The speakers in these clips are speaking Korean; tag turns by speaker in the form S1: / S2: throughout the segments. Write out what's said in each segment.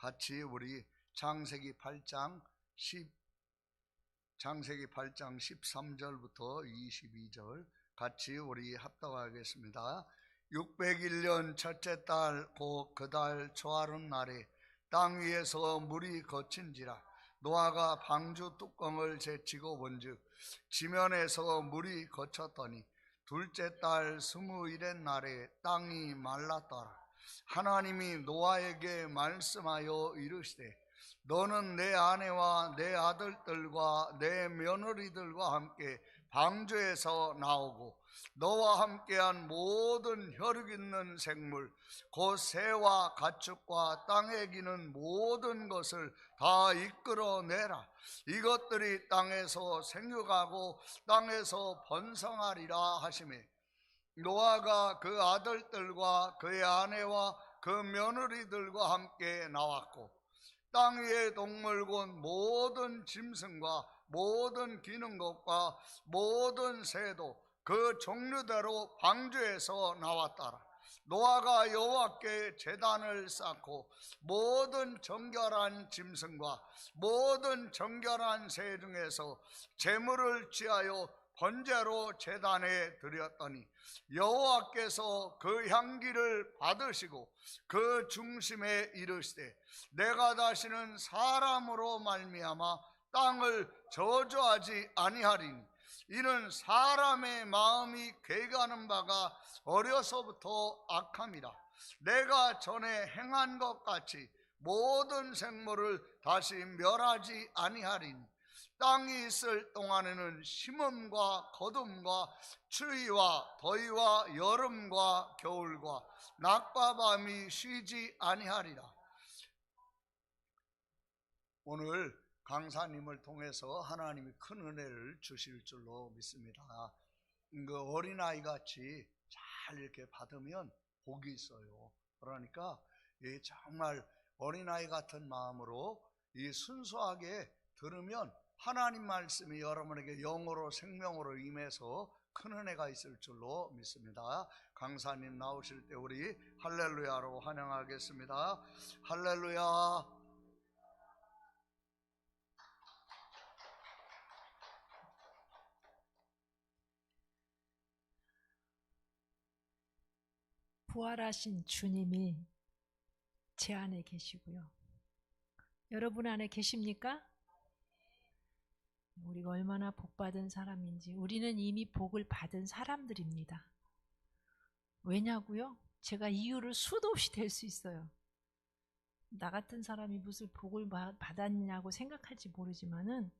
S1: 같이 우리 창세기 8장 13절부터 22절 같이 우리 합독하겠습니다. 601년 첫째 달 곧 그 달 초하룻 날에 땅 위에서 물이 거친지라 노아가 방주 뚜껑을 제치고 본즉 지면에서 물이 거쳤더니 둘째 달 21의 날에 땅이 말랐더라. 하나님이 노아에게 말씀하여 이르시되 너는 내 아내와 내 아들들과 내 며느리들과 함께 방주에서 나오고 너와 함께한 모든 혈육 있는 생물 곧 새와 가축과 땅에 기는 모든 것을 다 이끌어내라. 이것들이 땅에서 생육하고 땅에서 번성하리라 하시매 노아가 그 아들들과 그의 아내와 그 며느리들과 함께 나왔고 땅 위의 동물 곧 모든 짐승과 모든 기는 것과 모든 새도 그 종류대로 방주에서 나왔더라. 노아가 여호와께 제단을 쌓고 모든 정결한 짐승과 모든 정결한 새 중에서 제물을 취하여 번제로 제단에 드렸더니 여호와께서 그 향기를 받으시고 그 중심에 이르시되 내가 다시는 사람으로 말미암아 땅을 저주하지 아니하리니 이는 사람의 마음이 괴가는 바가 어려서부터 악함이라. 내가 전에 행한 것 같이 모든 생물을 다시 멸하지 아니하리니 땅이 있을 동안에는 심음과 거둠과 추위와 더위와 여름과 겨울과 낮과 밤이 쉬지 아니하리라. 오늘 강사님을 통해서 하나님이 큰 은혜를 주실 줄로 믿습니다. 그 어린아이 같이 잘 이렇게 받으면 복이 있어요. 그러니까 정말 어린아이 같은 마음으로 이 순수하게 들으면 하나님 말씀이 여러분에게 영으로 생명으로 임해서 큰 은혜가 있을 줄로 믿습니다. 강사님 나오실 때 우리 할렐루야로 환영하겠습니다. 할렐루야.
S2: 부활하신 주님이 제 안에 계시고요. 여러분 안에 계십니까? 우리가 얼마나 복받은 사람인지 우리는 이미 복을 받은 사람들입니다. 왜냐고요? 제가 이유를 수도 없이 댈 수 있어요. 나 같은 사람이 무슨 복을 받았냐고 생각할지 모르지만은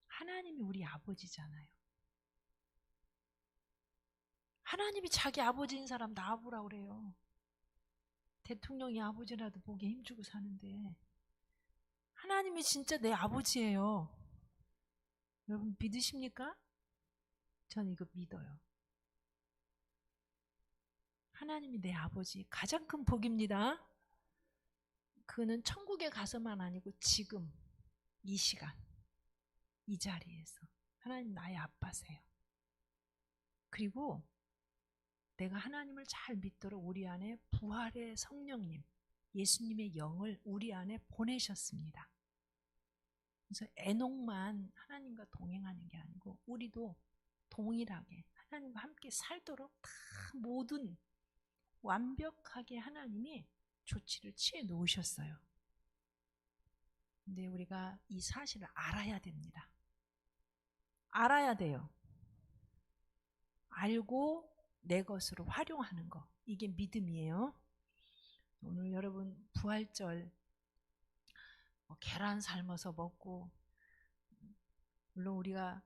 S2: 하나님이 우리 아버지잖아요. 하나님이 자기 아버지인 사람 낳아보라 그래요. 대통령이 아버지라도 보기에 힘주고 사는데 하나님이 진짜 내 아버지예요. 여러분 믿으십니까? 전 이거 믿어요. 하나님이 내 아버지 가장 큰 복입니다. 그는 천국에 가서만 아니고 지금 이 시간 이 자리에서 하나님 나의 아빠세요. 그리고 내가 하나님을 잘 믿도록 우리 안에 부활의 성령님 예수님의 영을 우리 안에 보내셨습니다. 그래서 에녹만 하나님과 동행하는 게 아니고 우리도 동일하게 하나님과 함께 살도록 다 모든 완벽하게 하나님이 조치를 취해 놓으셨어요. 근데 우리가 이 사실을 알아야 됩니다. 알아야 돼요. 알고 내 것으로 활용하는 거, 이게 믿음이에요. 오늘 여러분 부활절 계란 삶아서 먹고, 물론 우리가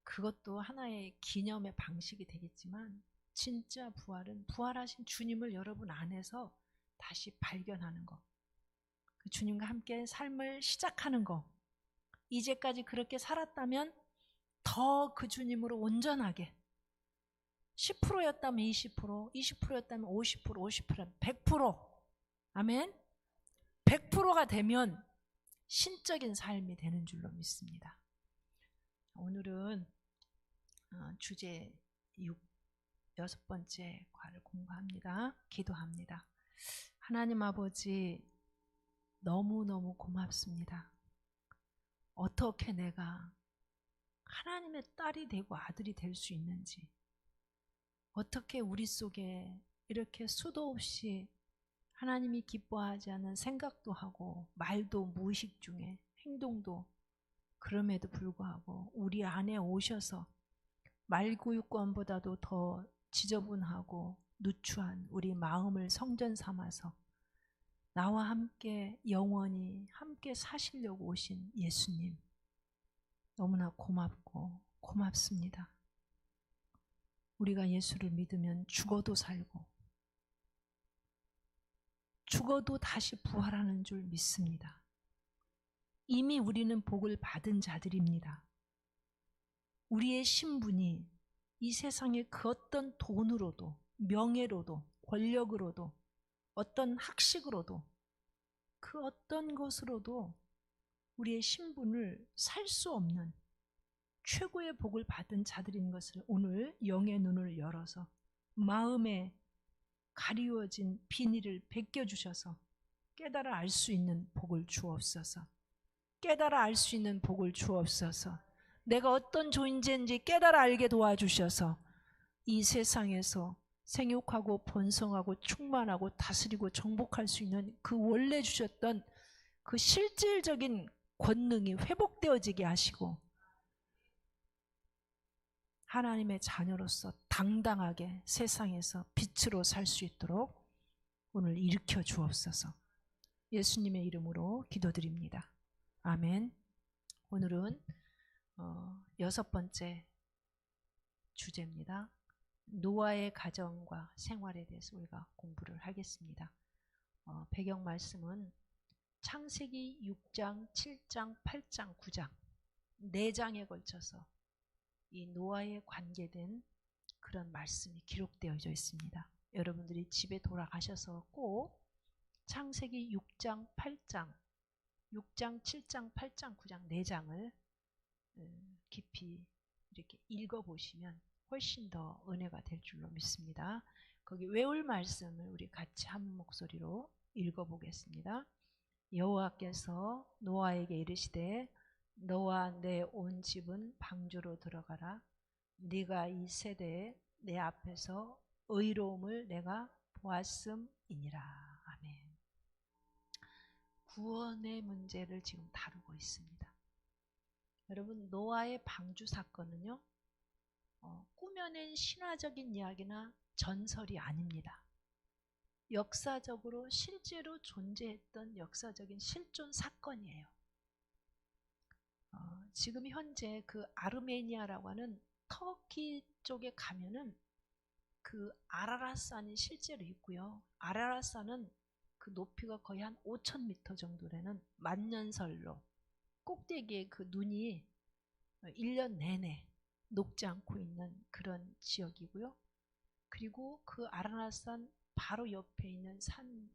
S2: 그것도 하나의 기념의 방식이 되겠지만 진짜 부활은 부활하신 주님을 여러분 안에서 다시 발견하는 거, 그 주님과 함께 삶을 시작하는 거, 이제까지 그렇게 살았다면 더 그 주님으로 온전하게 10%였다면 20%, 20%였다면 50%, 50%였다면 100%, 아멘. 100%가 되면 신적인 삶이 되는 줄로 믿습니다. 오늘은 주제 6번째 과를 공부합니다. 기도합니다. 하나님 아버지, 너무너무 고맙습니다. 어떻게 내가 하나님의 딸이 되고 아들이 될 수 있는지, 어떻게 우리 속에 이렇게 수도 없이 하나님이 기뻐하지 않는 생각도 하고 말도 무의식 중에 행동도, 그럼에도 불구하고 우리 안에 오셔서 말구유권보다도 더 지저분하고 누추한 우리 마음을 성전 삼아서 나와 함께 영원히 함께 사시려고 오신 예수님, 너무나 고맙고 고맙습니다. 우리가 예수를 믿으면 죽어도 살고 죽어도 다시 부활하는 줄 믿습니다. 이미 우리는 복을 받은 자들입니다. 우리의 신분이 이 세상의 그 어떤 돈으로도, 명예로도, 권력으로도, 어떤 학식으로도, 그 어떤 것으로도 우리의 신분을 살 수 없는 최고의 복을 받은 자들인 것을 오늘 영의 눈을 열어서 마음에 가리워진 비닐을 벗겨주셔서 깨달아 알 수 있는 복을 주옵소서. 깨달아 알 수 있는 복을 주옵소서. 내가 어떤 존재인지 깨달아 알게 도와주셔서 이 세상에서 생육하고 번성하고 충만하고 다스리고 정복할 수 있는 그 원래 주셨던 그 실질적인 권능이 회복되어지게 하시고 하나님의 자녀로서 당당하게 세상에서 빛으로 살 수 있도록 오늘 일으켜 주옵소서. 예수님의 이름으로 기도드립니다. 아멘. 오늘은 6번째 주제입니다. 노아의 가정과 생활에 대해서 우리가 공부를 하겠습니다. 배경 말씀은 창세기 6장, 7장, 8장, 9장 4장에 걸쳐서 이 노아에 관계된 그런 말씀이 기록되어져 있습니다. 여러분들이 집에 돌아가셔서 꼭 창세기 6장, 8장, 6장, 7장, 8장, 9장 4장을 깊이 이렇게 읽어보시면 훨씬 더 은혜가 될 줄로 믿습니다. 거기 외울 말씀을 우리 같이 한 목소리로 읽어보겠습니다. 여호와께서 노아에게 이르시되 너와 내 온 집은 방주로 들어가라. 네가 이 세대에 내 앞에서 의로움을 내가 보았음이니라. 아멘. 구원의 문제를 지금 다루고 있습니다. 여러분, 노아의 방주 사건은요, 꾸며낸 신화적인 이야기나 전설이 아닙니다. 역사적으로 실제로 존재했던 역사적인 실존 사건이에요. 지금 현재 그 아르메니아라고 하는 터키 쪽에 가면은 그 아라랏산이 실제로 있고요. 아라랏산은 그 높이가 거의 한 5,000m 정도 되는 만년설로 꼭대기에 그 눈이 1년 내내 녹지 않고 있는 그런 지역이고요. 그리고 그 아라랏산 바로 옆에 있는 산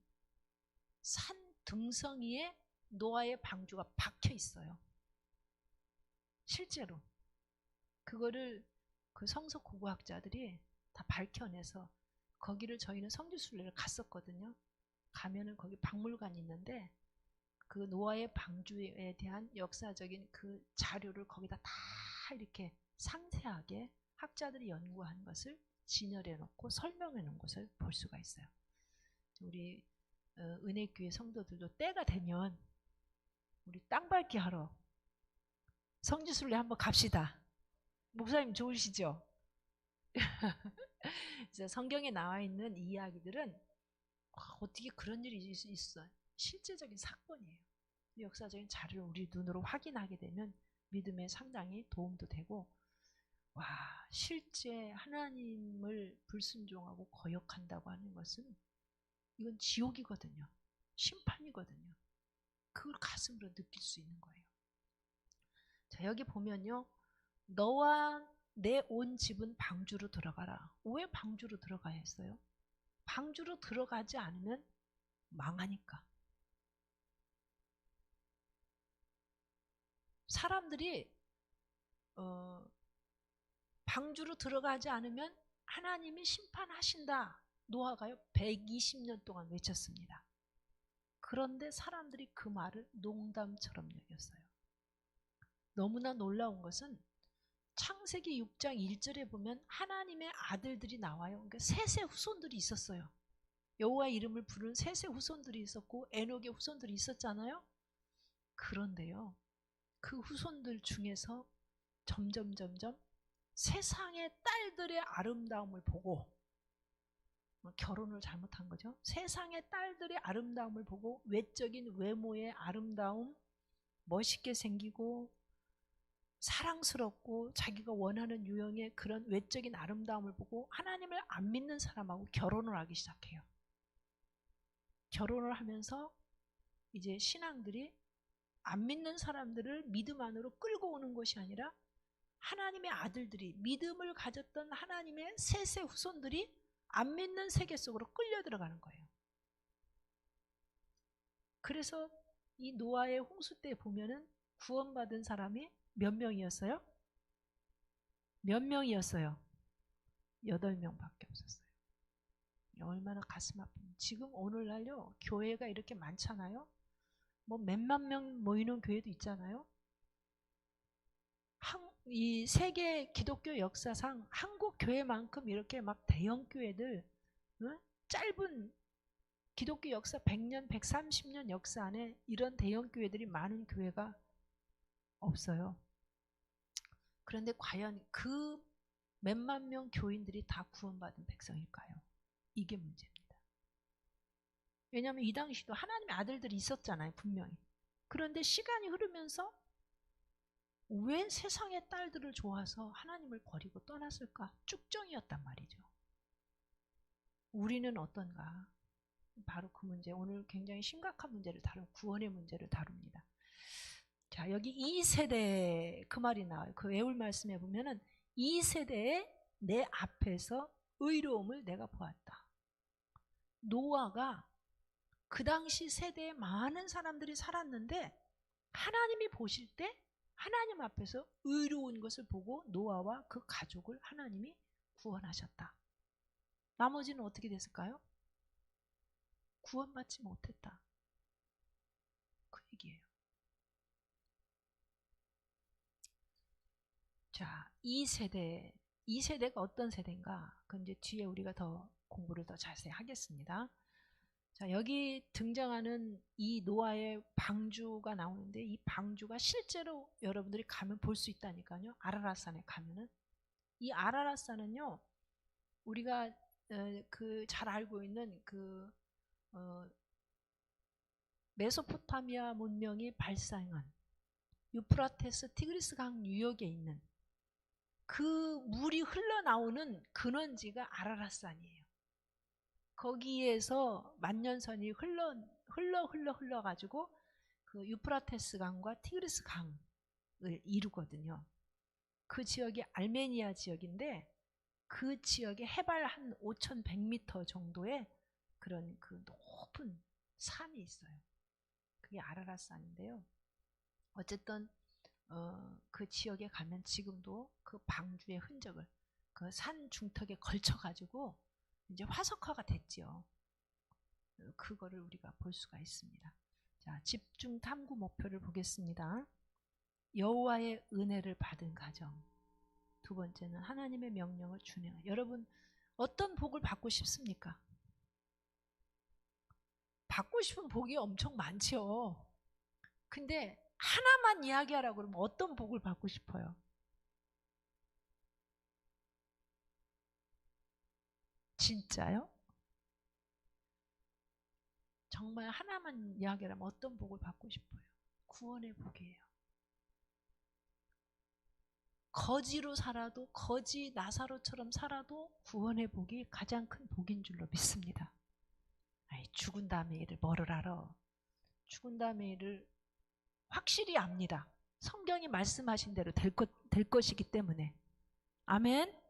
S2: 등성이에 노아의 방주가 박혀 있어요. 실제로 그거를 그 성서 고고학자들이 다 밝혀내서 거기를 저희는 성지순례를 갔었거든요. 가면은 거기 박물관이 있는데 그 노아의 방주에 대한 역사적인 그 자료를 거기다 다 이렇게 상세하게 학자들이 연구한 것을 진열해 놓고 설명해 놓은 것을 볼 수가 있어요. 우리 은혜교회 성도들도 때가 되면 우리 땅밟기 하러 성지순례 한번 갑시다. 목사님 좋으시죠? 성경에 나와 있는 이야기들은 어떻게 그런 일이 있어? 실제적인 사건이에요. 역사적인 자료를 우리 눈으로 확인하게 되면 믿음에 상당히 도움도 되고, 와, 실제 하나님을 불순종하고 거역한다고 하는 것은 이건 지옥이거든요. 심판이거든요. 그걸 가슴으로 느낄 수 있는 거예요. 자, 여기 보면요, 너와 내 온 집은 방주로 들어가라. 왜 방주로 들어가야 했어요? 방주로 들어가지 않으면 망하니까. 사람들이 방주로 들어가지 않으면 하나님이 심판하신다. 노아가요 120년 동안 외쳤습니다. 그런데 사람들이 그 말을 농담처럼 여겼어요. 너무나 놀라운 것은 창세기 6장 1절에 보면 하나님의 아들들이 나와요. 그러니까 셋의 후손들이 있었어요. 여호와의 이름을 부르는 셋의 후손들이 있었고 에녹의 후손들이 있었잖아요. 그런데요, 그 후손들 중에서 점점 세상의 딸들의 아름다움을 보고, 결혼을 잘못한 거죠. 세상의 딸들의 아름다움을 보고 외적인 외모의 아름다움, 멋있게 생기고 사랑스럽고 자기가 원하는 유형의 그런 외적인 아름다움을 보고 하나님을 안 믿는 사람하고 결혼을 하기 시작해요. 결혼을 하면서 이제 신앙들이 안 믿는 사람들을 믿음 안으로 끌고 오는 것이 아니라 하나님의 아들들이, 믿음을 가졌던 하나님의 셋의 후손들이 안 믿는 세계 속으로 끌려 들어가는 거예요. 그래서 이 노아의 홍수 때 보면은 구원받은 사람이 몇 명이었어요? 몇 명이었어요? 8명밖에 없었어요. 얼마나 가슴 아픈. 지금 오늘날요, 교회가 이렇게 많잖아요. 뭐 몇만 명 모이는 교회도 있잖아요. 이 세계 기독교 역사상 한국 교회만큼 이렇게 막 대형 교회들, 짧은 기독교 역사 100년, 130년 역사 안에 이런 대형 교회들이 많은 교회가 없어요. 그런데 과연 그 몇만 명 교인들이 다 구원받은 백성일까요? 이게 문제입니다. 왜냐하면 이 당시도 하나님의 아들들이 있었잖아요, 분명히. 그런데 시간이 흐르면서 왜 세상의 딸들을 좋아서 하나님을 버리고 떠났을까? 쭉정이었단 말이죠. 우리는 어떤가? 바로 그 문제, 오늘 굉장히 심각한 문제를 구원의 문제를 다룹니다. 자, 여기 2세대 그 말이 나와요. 그 외울 말씀에 보면은 2세대에 내 앞에서 의로움을 내가 보았다. 노아가 그 당시 세대에 많은 사람들이 살았는데 하나님이 보실 때 하나님 앞에서 의로운 것을 보고 노아와 그 가족을 하나님이 구원하셨다. 나머지는 어떻게 됐을까요? 구원받지 못했다. 그 얘기예요. 자, 2세대가 어떤 세대인가? 그건 이제 뒤에 우리가 더 공부를 더 자세히 하겠습니다. 자, 여기 등장하는 이 노아의 방주가 나오는데 이 방주가 실제로 여러분들이 가면 볼 수 있다니까요. 아라랏산에 가면은. 이 아라랏산은요, 우리가 그 잘 알고 있는 그 메소포타미아 문명이 발상한 유프라테스 티그리스 강 유역에 있는 그 물이 흘러나오는 근원지가 아라랏산이에요. 거기에서 만년선이 흘러가지고 그 유프라테스 강과 티그리스 강을 이루거든요. 그 지역이 알메니아 지역인데 그 지역에 해발 한 5,100m 정도의 그런 그 높은 산이 있어요. 그게 아라랏산인데요. 어쨌든 그 지역에 가면 지금도 그 방주의 흔적을 그 산 중턱에 걸쳐가지고 이제 화석화가 됐지요. 그거를 우리가 볼 수가 있습니다. 자, 집중 탐구 목표를 보겠습니다. 여호와의 은혜를 받은 가정. 두 번째는 하나님의 명령을 준행하는. 여러분 어떤 복을 받고 싶습니까? 받고 싶은 복이 엄청 많죠. 근데 하나만 이야기하라고 그러면 어떤 복을 받고 싶어요? 진짜요? 정말 하나만 이야기하면 어떤 복을 받고 싶어요? 구원의 복이에요. 거지로 살아도, 거지 나사로처럼 살아도 구원의 복이 가장 큰 복인 줄로 믿습니다. 아이, 죽은 다음에 일을 뭐를 알아? 죽은 다음에 일을 확실히 압니다. 성경이 말씀하신 대로 될 것이기 때문에. 아멘.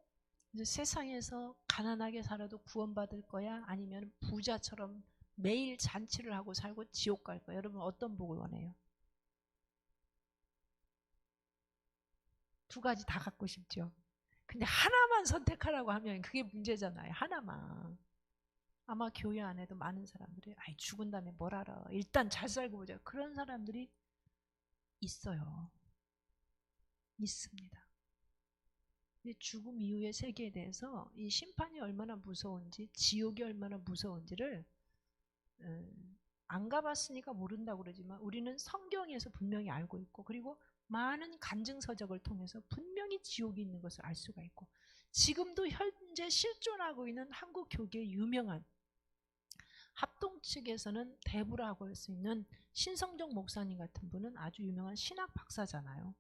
S2: 이제 세상에서 가난하게 살아도 구원받을 거야? 아니면 부자처럼 매일 잔치를 하고 살고 지옥 갈 거야? 여러분 어떤 복을 원해요? 두 가지 다 갖고 싶죠. 근데 하나만 선택하라고 하면 그게 문제잖아요. 하나만. 아마 교회 안에도 많은 사람들이 아이 죽은 다음에 뭘 알아. 일단 잘 살고 보자. 그런 사람들이 있어요. 있습니다. 죽음 이후의 세계에 대해서 이 심판이 얼마나 무서운지, 지옥이 얼마나 무서운지를 안 가봤으니까 모른다고 그러지만 우리는 성경에서 분명히 알고 있고, 그리고 많은 간증서적을 통해서 분명히 지옥이 있는 것을 알 수가 있고, 지금도 현재 실존하고 있는 한국 교계의 유명한 합동 측에서는 대부라고 할 수 있는 신성정 목사님 같은 분은 아주 유명한 신학 박사잖아요.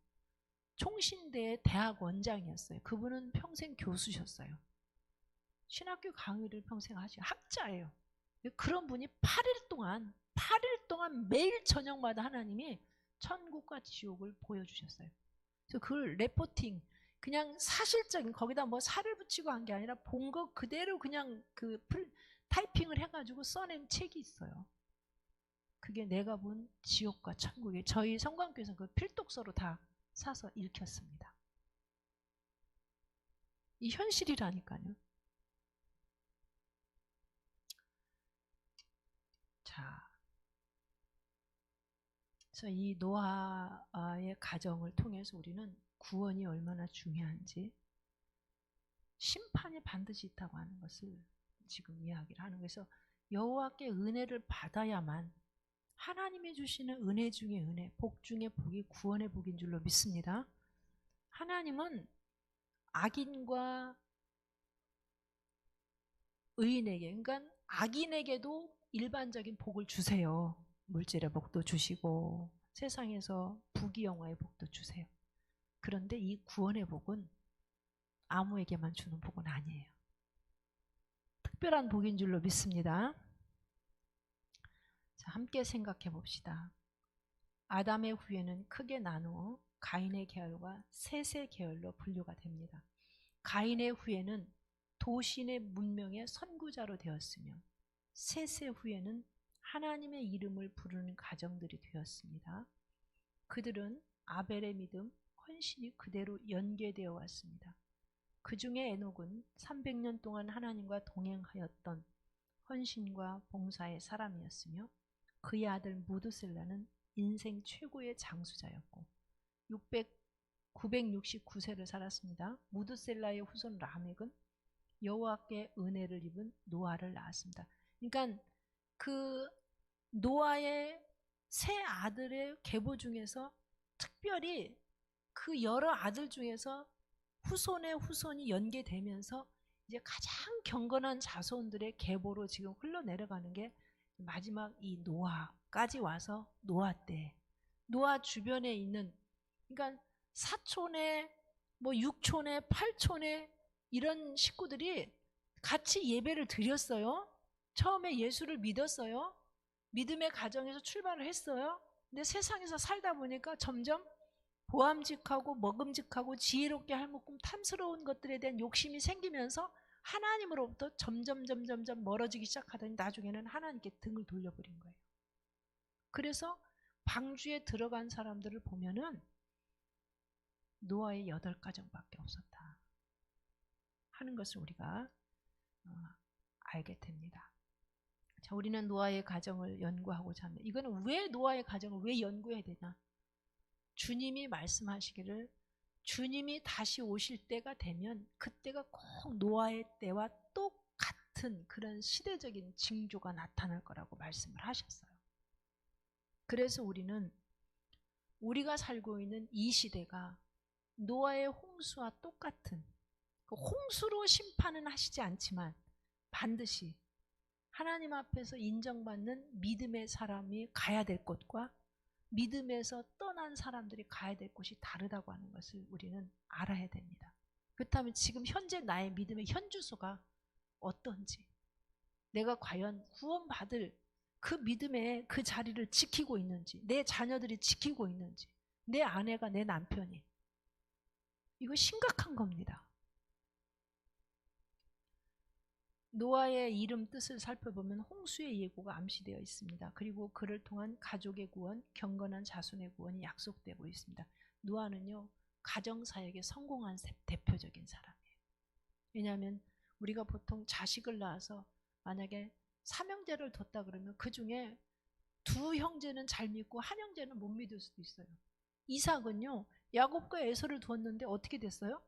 S2: 총신대의 대학 원장이었어요. 그분은 평생 교수셨어요. 신학교 강의를 평생 하신 학자예요. 그런 분이 8일 동안 매일 저녁마다 하나님이 천국과 지옥을 보여주셨어요. 그래서 그걸 레포팅, 그냥 사실적인, 거기다 뭐 살을 붙이고 한 게 아니라 본 거 그대로 그냥 타이핑을 해가지고 써낸 책이 있어요. 그게 내가 본 지옥과 천국에, 저희 성광교에서는 그 필독서로 다 사서 읽혔습니다. 이 현실이라니까요. 자, 그래서 이 노아의 가정을 통해서 우리는 구원이 얼마나 중요한지, 심판이 반드시 있다고 하는 것을 지금 이야기를 하는 거예요. 여호와께 은혜를 받아야만, 하나님이 주시는 은혜 중에 은혜, 복 중에 복이 구원의 복인 줄로 믿습니다. 하나님은 악인과 의인에게, 그러니까 악인에게도 일반적인 복을 주세요. 물질의 복도 주시고 세상에서 부귀영화의 복도 주세요. 그런데 이 구원의 복은 아무에게만 주는 복은 아니에요. 특별한 복인 줄로 믿습니다. 자, 함께 생각해 봅시다. 아담의 후예는 크게 나누어 가인의 계열과 셋의 계열로 분류가 됩니다. 가인의 후예는 도신의 문명의 선구자로 되었으며, 셋의 후예는 하나님의 이름을 부르는 가정들이 되었습니다. 그들은 아벨의 믿음, 헌신이 그대로 연계되어 왔습니다. 그 중에 에녹은 300년 동안 하나님과 동행하였던 헌신과 봉사의 사람이었으며, 그의 아들 무드셀라는 인생 최고의 장수자였고 969세를 살았습니다. 무드셀라의 후손 라멕은 여호와께 은혜를 입은 노아를 낳았습니다. 그러니까 그 노아의 세 아들의 계보 중에서 특별히 그 여러 아들 중에서 후손의 후손이 연계되면서 이제 가장 경건한 자손들의 계보로 지금 흘러내려가는 게 마지막 이 노아까지 와서 노아 때, 노아 주변에 있는, 그러니까 사촌에 뭐 육촌에 팔촌에 이런 식구들이 같이 예배를 드렸어요. 처음에 예수를 믿었어요. 믿음의 가정에서 출발을 했어요. 근데 세상에서 살다 보니까 점점 보암직하고 먹음직하고 지혜롭게 할먹금 탐스러운 것들에 대한 욕심이 생기면서 하나님으로부터 점점 멀어지기 시작하더니 나중에는 하나님께 등을 돌려버린 거예요. 그래서 방주에 들어간 사람들을 보면은 노아의 8가정밖에 없었다 하는 것을 우리가 알게 됩니다. 자, 우리는 노아의 가정을 연구하고자 합니다. 이거는 왜 노아의 가정을 왜 연구해야 되냐? 주님이 말씀하시기를 주님이 다시 오실 때가 되면 그때가 꼭 노아의 때와 똑같은 그런 시대적인 징조가 나타날 거라고 말씀을 하셨어요. 그래서 우리는 우리가 살고 있는 이 시대가 노아의 홍수와 똑같은, 그 홍수로 심판은 하시지 않지만 반드시 하나님 앞에서 인정받는 믿음의 사람이 가야 될 곳과 믿음에서 떠난 사람들이 가야 될 곳이 다르다고 하는 것을 우리는 알아야 됩니다. 그렇다면 지금 현재 나의 믿음의 현주소가 어떤지, 내가 과연 구원받을 그 믿음의 그 자리를 지키고 있는지, 내 자녀들이 지키고 있는지, 내 아내가, 내 남편이, 이거 심각한 겁니다. 노아의 이름 뜻을 살펴보면 홍수의 예고가 암시되어 있습니다. 그리고 그를 통한 가족의 구원, 경건한 자손의 구원이 약속되고 있습니다. 노아는요, 가정사역에 성공한 대표적인 사람이에요. 왜냐하면 우리가 보통 자식을 낳아서 만약에 삼형제를 뒀다 그러면 그 중에 두 형제는 잘 믿고 한 형제는 못 믿을 수도 있어요. 이삭은요, 야곱과 에서를 두었는데 어떻게 됐어요?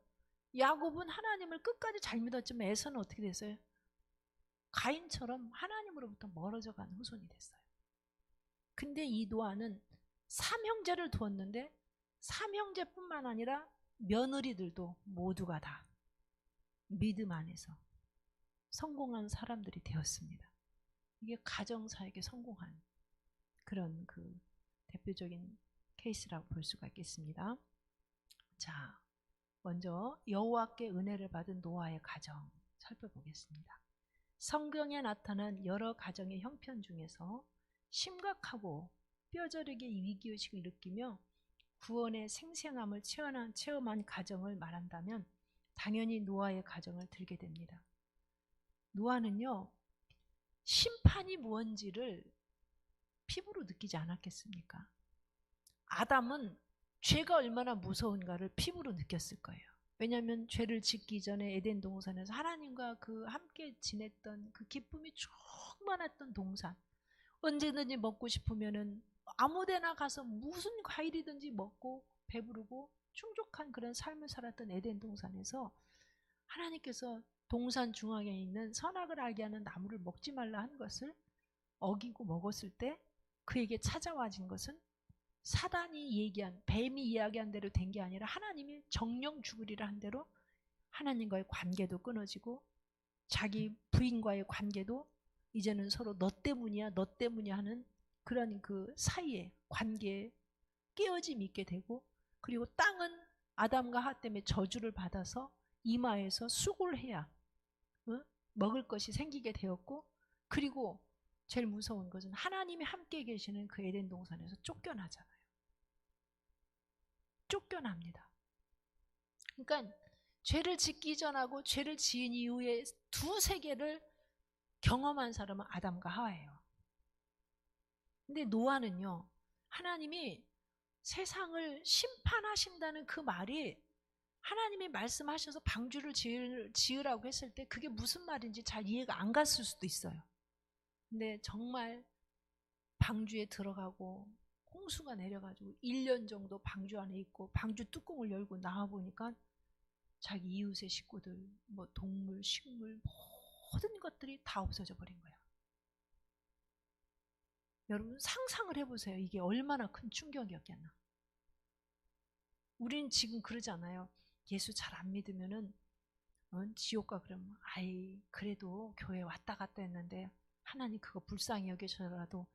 S2: 야곱은 하나님을 끝까지 잘 믿었지만 에서는 어떻게 됐어요? 가인처럼 하나님으로부터 멀어져 간 후손이 됐어요. 근데 이 노아는 삼형제를 두었는데 삼형제뿐만 아니라 며느리들도 모두가 다 믿음 안에서 성공한 사람들이 되었습니다. 이게 가정사역에 성공한 그런 그 대표적인 케이스라고 볼 수가 있겠습니다. 자, 먼저 여호와께 은혜를 받은 노아의 가정 살펴보겠습니다. 성경에 나타난 여러 가정의 형편 중에서 심각하고 뼈저리게 위기의식을 느끼며 구원의 생생함을 체험한 가정을 말한다면 당연히 노아의 가정을 들게 됩니다. 노아는요, 심판이 무언지를 피부로 느끼지 않았겠습니까? 아담은 죄가 얼마나 무서운가를 피부로 느꼈을 거예요. 왜냐하면 죄를 짓기 전에 에덴 동산에서 하나님과 그 함께 지냈던 그 기쁨이 충만했던 동산, 언제든지 먹고 싶으면은 아무데나 가서 무슨 과일이든지 먹고 배부르고 충족한 그런 삶을 살았던 에덴 동산에서 하나님께서 동산 중앙에 있는 선악을 알게 하는 나무를 먹지 말라 한 것을 어기고 먹었을 때 그에게 찾아와진 것은 사단이 얘기한, 뱀이 이야기한 대로 된 게 아니라 하나님이 정령 죽으리라 한 대로 하나님과의 관계도 끊어지고 자기 부인과의 관계도 이제는 서로 너 때문이야 너 때문이야 하는 그런 그 사이에 관계에 깨어짐이 있게 되고, 그리고 땅은 아담과 하와 때문에 저주를 받아서 이마에서 쑥을 해야 먹을 것이 생기게 되었고, 그리고 제일 무서운 것은 하나님이 함께 계시는 그 에덴 동산에서 쫓겨나잖아요. 쫓겨납니다. 그러니까 죄를 짓기 전하고 죄를 지은 이후에 두 세계를 경험한 사람은 아담과 하와예요. 근데 노아는요, 하나님이 세상을 심판하신다는 그 말이 하나님이 말씀하셔서 방주를 지으라고 했을 때 그게 무슨 말인지 잘 이해가 안 갔을 수도 있어요. 근데 정말 방주에 들어가고 홍수가 내려가지고 1년 정도 방주 안에 있고 방주 뚜껑을 열고 나와보니까 자기 이웃의 식구들, 뭐 동물, 식물, 모든 것들이 다 없어져 버린 거야. 여러분 상상을 해보세요. 이게 얼마나 큰 충격이었겠나. 우리는 지금 그러잖아요. 예수 잘 안 믿으면은 지옥 가 그러면 아이 그래도 교회 왔다 갔다 했는데 하나님 그거 불쌍히 여기셔라도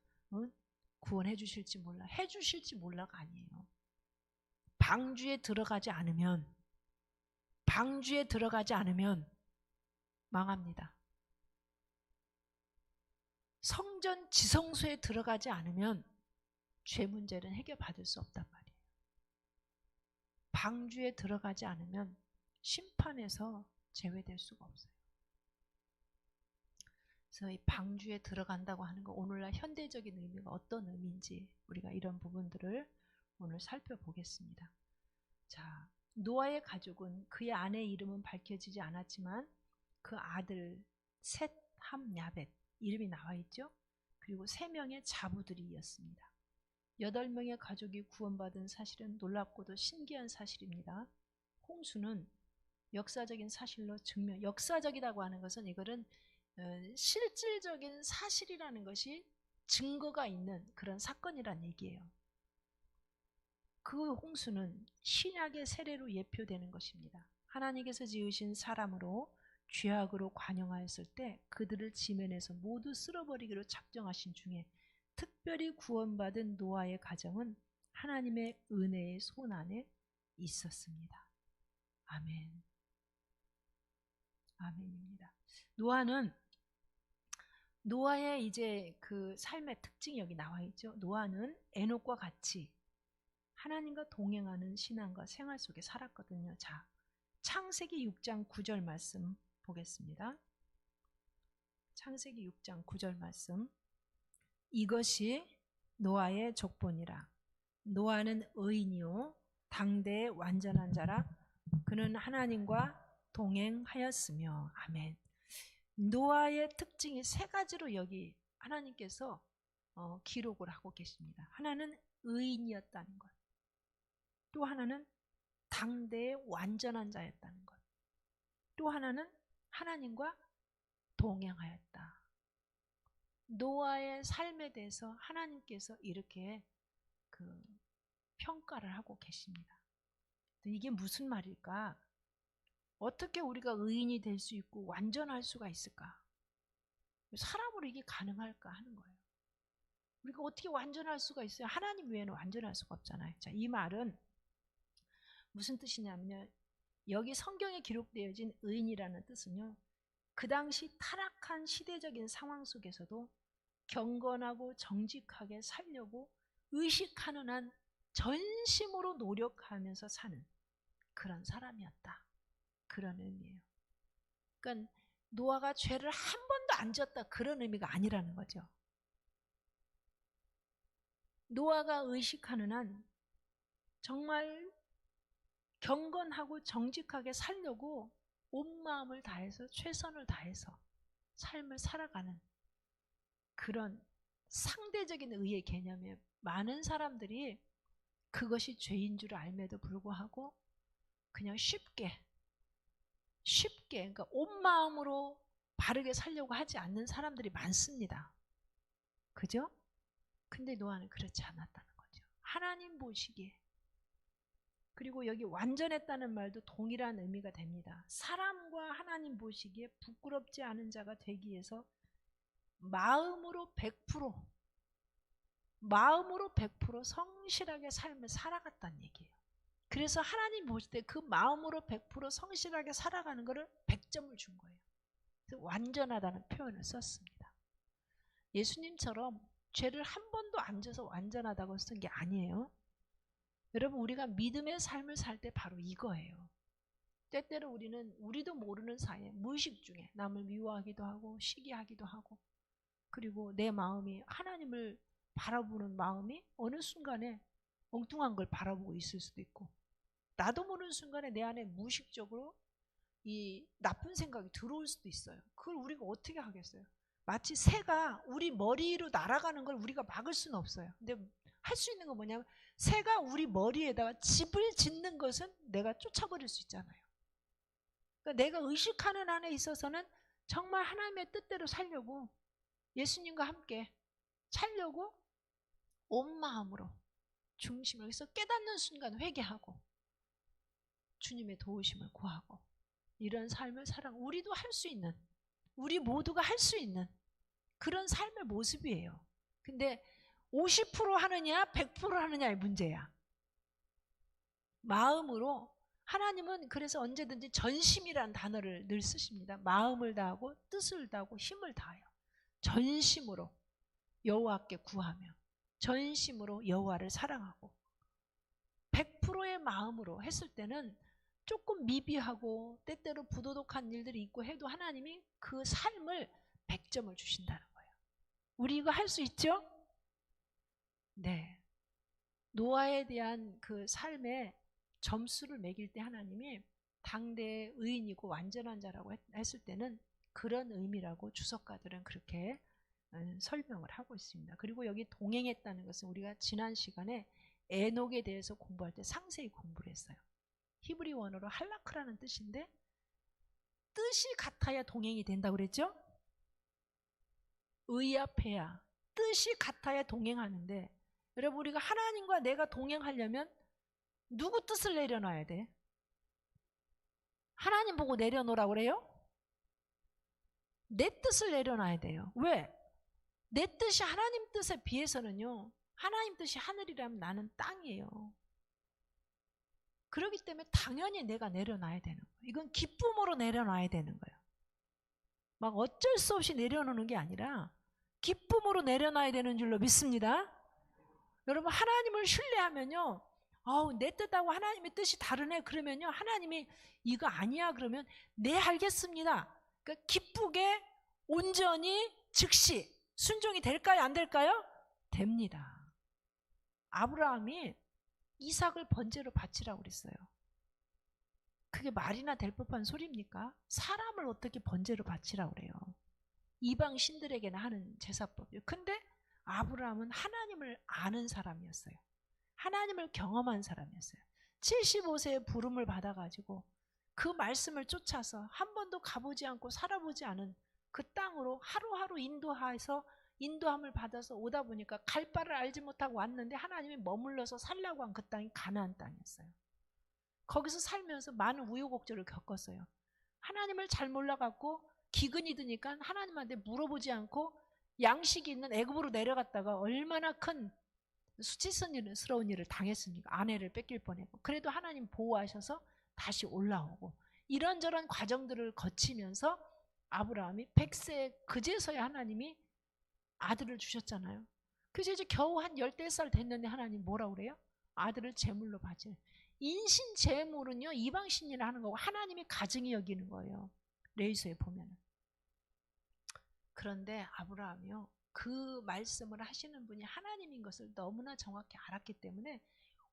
S2: 구원해 주실지 몰라. 해 주실지 몰라가 아니에요. 방주에 들어가지 않으면 망합니다. 성전 지성소에 들어가지 않으면 죄 문제는 해결받을 수 없단 말이에요. 방주에 들어가지 않으면 심판에서 제외될 수가 없어요. 그래서 이 방주에 들어간다고 하는 거 오늘날 현대적인 의미가 어떤 의미인지 우리가 이런 부분들을 오늘 살펴보겠습니다. 자, 노아의 가족은 그의 아내의 이름은 밝혀지지 않았지만 그 아들 셋, 함, 야벳 이름이 나와 있죠. 그리고 3명의 자부들이었습니다. 8명의 가족이 구원받은 사실은 놀랍고도 신기한 사실입니다. 홍수는 역사적인 사실로 역사적이라고 하는 것은 이거는 실질적인 사실이라는 것이 증거가 있는 그런 사건이란 얘기예요. 그 홍수는 신약의 세례로 예표되는 것입니다. 하나님께서 지으신 사람으로 죄악으로 관영하였을 때 그들을 지면에서 모두 쓸어버리기로 작정하신 중에 특별히 구원받은 노아의 가정은 하나님의 은혜의 손 안에 있었습니다. 아멘. 아멘입니다. 노아의 이제 그 삶의 특징이 여기 나와 있죠. 노아는 에녹과 같이 하나님과 동행하는 신앙과 생활 속에 살았거든요. 자, 창세기 6장 9절 말씀 보겠습니다. 창세기 6장 9절 말씀. 이것이 노아의 족본이라. 노아는 의인이요 당대의 완전한 자라. 그는 하나님과 동행하였으며. 아멘. 노아의 특징이 세 가지로 여기 하나님께서 기록을 하고 계십니다. 하나는 의인이었다는 것, 또 하나는 당대의 완전한 자였다는 것, 또 하나는 하나님과 동행하였다. 노아의 삶에 대해서 하나님께서 이렇게 평가를 하고 계십니다. 이게 무슨 말일까? 어떻게 우리가 의인이 될 수 있고 완전할 수가 있을까? 사람으로 이게 가능할까 하는 거예요. 우리가 어떻게 완전할 수가 있어요? 하나님 외에는 완전할 수가 없잖아요. 자, 이 말은 무슨 뜻이냐면요, 여기 성경에 기록되어진 의인이라는 뜻은요, 그 당시 타락한 시대적인 상황 속에서도 경건하고 정직하게 살려고 의식하는 한 전심으로 노력하면서 사는 그런 사람이었다. 그런 의미예요. 그러니까 노아가 죄를 한 번도 안 지었다, 그런 의미가 아니라는 거죠. 노아가 의식하는 한 정말 경건하고 정직하게 살려고 온 마음을 다해서 최선을 다해서 삶을 살아가는 그런 상대적인 의의 개념에 많은 사람들이 그것이 죄인 줄 알매도 불구하고 그냥 쉽게 그러니까 온 마음으로 바르게 살려고 하지 않는 사람들이 많습니다. 그죠? 근데 노아는 그렇지 않았다는 거죠. 하나님 보시기에. 그리고 여기 완전했다는 말도 동일한 의미가 됩니다. 사람과 하나님 보시기에 부끄럽지 않은 자가 되기 위해서 마음으로 100% 성실하게 삶을 살아갔다는 얘기예요. 그래서 하나님 보실 때 그 마음으로 100% 성실하게 살아가는 것을 100점을 준 거예요. 그래서 완전하다는 표현을 썼습니다. 예수님처럼 죄를 한 번도 안 져서 완전하다고 쓴 게 아니에요. 여러분, 우리가 믿음의 삶을 살 때 바로 이거예요. 때때로 우리도 모르는 사이에 무의식 중에 남을 미워하기도 하고 시기하기도 하고, 그리고 내 마음이 하나님을 바라보는 마음이 어느 순간에 엉뚱한 걸 바라보고 있을 수도 있고, 나도 모르는 순간에 내 안에 무의식적으로 이 나쁜 생각이 들어올 수도 있어요. 그걸 우리가 어떻게 하겠어요? 마치 새가 우리 머리로 날아가는 걸 우리가 막을 수는 없어요. 근데 할 수 있는 건 뭐냐면, 새가 우리 머리에다가 집을 짓는 것은 내가 쫓아버릴 수 있잖아요. 그러니까 내가 의식하는 안에 있어서는 정말 하나님의 뜻대로 살려고, 예수님과 함께 살려고 온 마음으로 중심을 해서 깨닫는 순간 회개하고 주님의 도우심을 구하고 이런 삶을 우리도 할 수 있는, 우리 모두가 할 수 있는 그런 삶의 모습이에요. 근데 50% 하느냐 100% 하느냐의 문제야. 마음으로, 하나님은 그래서 언제든지 전심이라는 단어를 늘 쓰십니다. 마음을 다하고 뜻을 다하고 힘을 다하여 전심으로 여호와께 구하며 전심으로 여호와를 사랑하고 100%의 마음으로 했을 때는 조금 미비하고 때때로 부도덕한 일들이 있고 해도 하나님이 그 삶을 100점을 주신다는 거예요. 우리 이거 할 수 있죠? 네. 노아에 대한 그 삶의 점수를 매길 때 하나님이 당대의 의인이고 완전한 자라고 했을 때는 그런 의미라고 주석가들은 그렇게 설명을 하고 있습니다. 그리고 여기 동행했다는 것은 우리가 지난 시간에 에녹에 대해서 공부할 때 상세히 공부를 했어요. 히브리 원어로 할라크라는 뜻인데, 뜻이 같아야 동행이 된다고 그랬죠? 의합해야, 뜻이 같아야 동행하는데, 여러분, 우리가 하나님과 내가 동행하려면 누구 뜻을 내려놔야 돼? 하나님 보고 내려놓으라고 그래요? 내 뜻을 내려놔야 돼요. 왜? 내 뜻이 하나님 뜻에 비해서는요, 하나님 뜻이 하늘이라면 나는 땅이에요. 그렇기 때문에 당연히 내가 내려놔야 되는 거예요. 이건 기쁨으로 내려놔야 되는 거예요. 막 어쩔 수 없이 내려놓는 게 아니라 기쁨으로 내려놔야 되는 줄로 믿습니다. 여러분, 하나님을 신뢰하면요, 내 뜻하고 하나님의 뜻이 다르네 그러면요, 하나님이 이거 아니야 그러면 네 알겠습니다. 그러니까 기쁘게 온전히 즉시 순종이 될까요? 안 될까요? 됩니다. 아브라함이 이삭을 번제로 바치라고 그랬어요. 그게 말이나 될 법한 소리입니까? 사람을 어떻게 번제로 바치라고 그래요. 이방 신들에게나 하는 제사법이요. 근데 아브라함은 하나님을 아는 사람이었어요. 하나님을 경험한 사람이었어요. 75세에 부름을 받아가지고 그 말씀을 쫓아서 한 번도 가보지 않고 살아보지 않은 그 땅으로 하루하루 인도함을 받아서 오다 보니까 갈 바를 알지 못하고 왔는데 하나님이 머물러서 살라고 한 그 땅이 가나안 땅이었어요. 거기서 살면서 많은 우여곡절을 겪었어요. 하나님을 잘 몰라갖고 기근이 드니까 하나님한테 물어보지 않고 양식이 있는 애굽으로 내려갔다가 얼마나 큰 수치스러운 일을 당했습니까? 아내를 뺏길 뻔했고. 그래도 하나님 보호하셔서 다시 올라오고, 이런저런 과정들을 거치면서 아브라함이 100세 그제서야 하나님이 아들을 주셨잖아요. 그래서 이제 겨우 한 14살 됐는데 하나님 뭐라고 그래요? 아들을 제물로 바칠. 인신 제물은요 이방신이라 하는 거고 하나님이 가증히 여기는 거예요. 레위서에 보면은. 그런데 아브라함이요 그 말씀을 하시는 분이 하나님인 것을 너무나 정확히 알았기 때문에,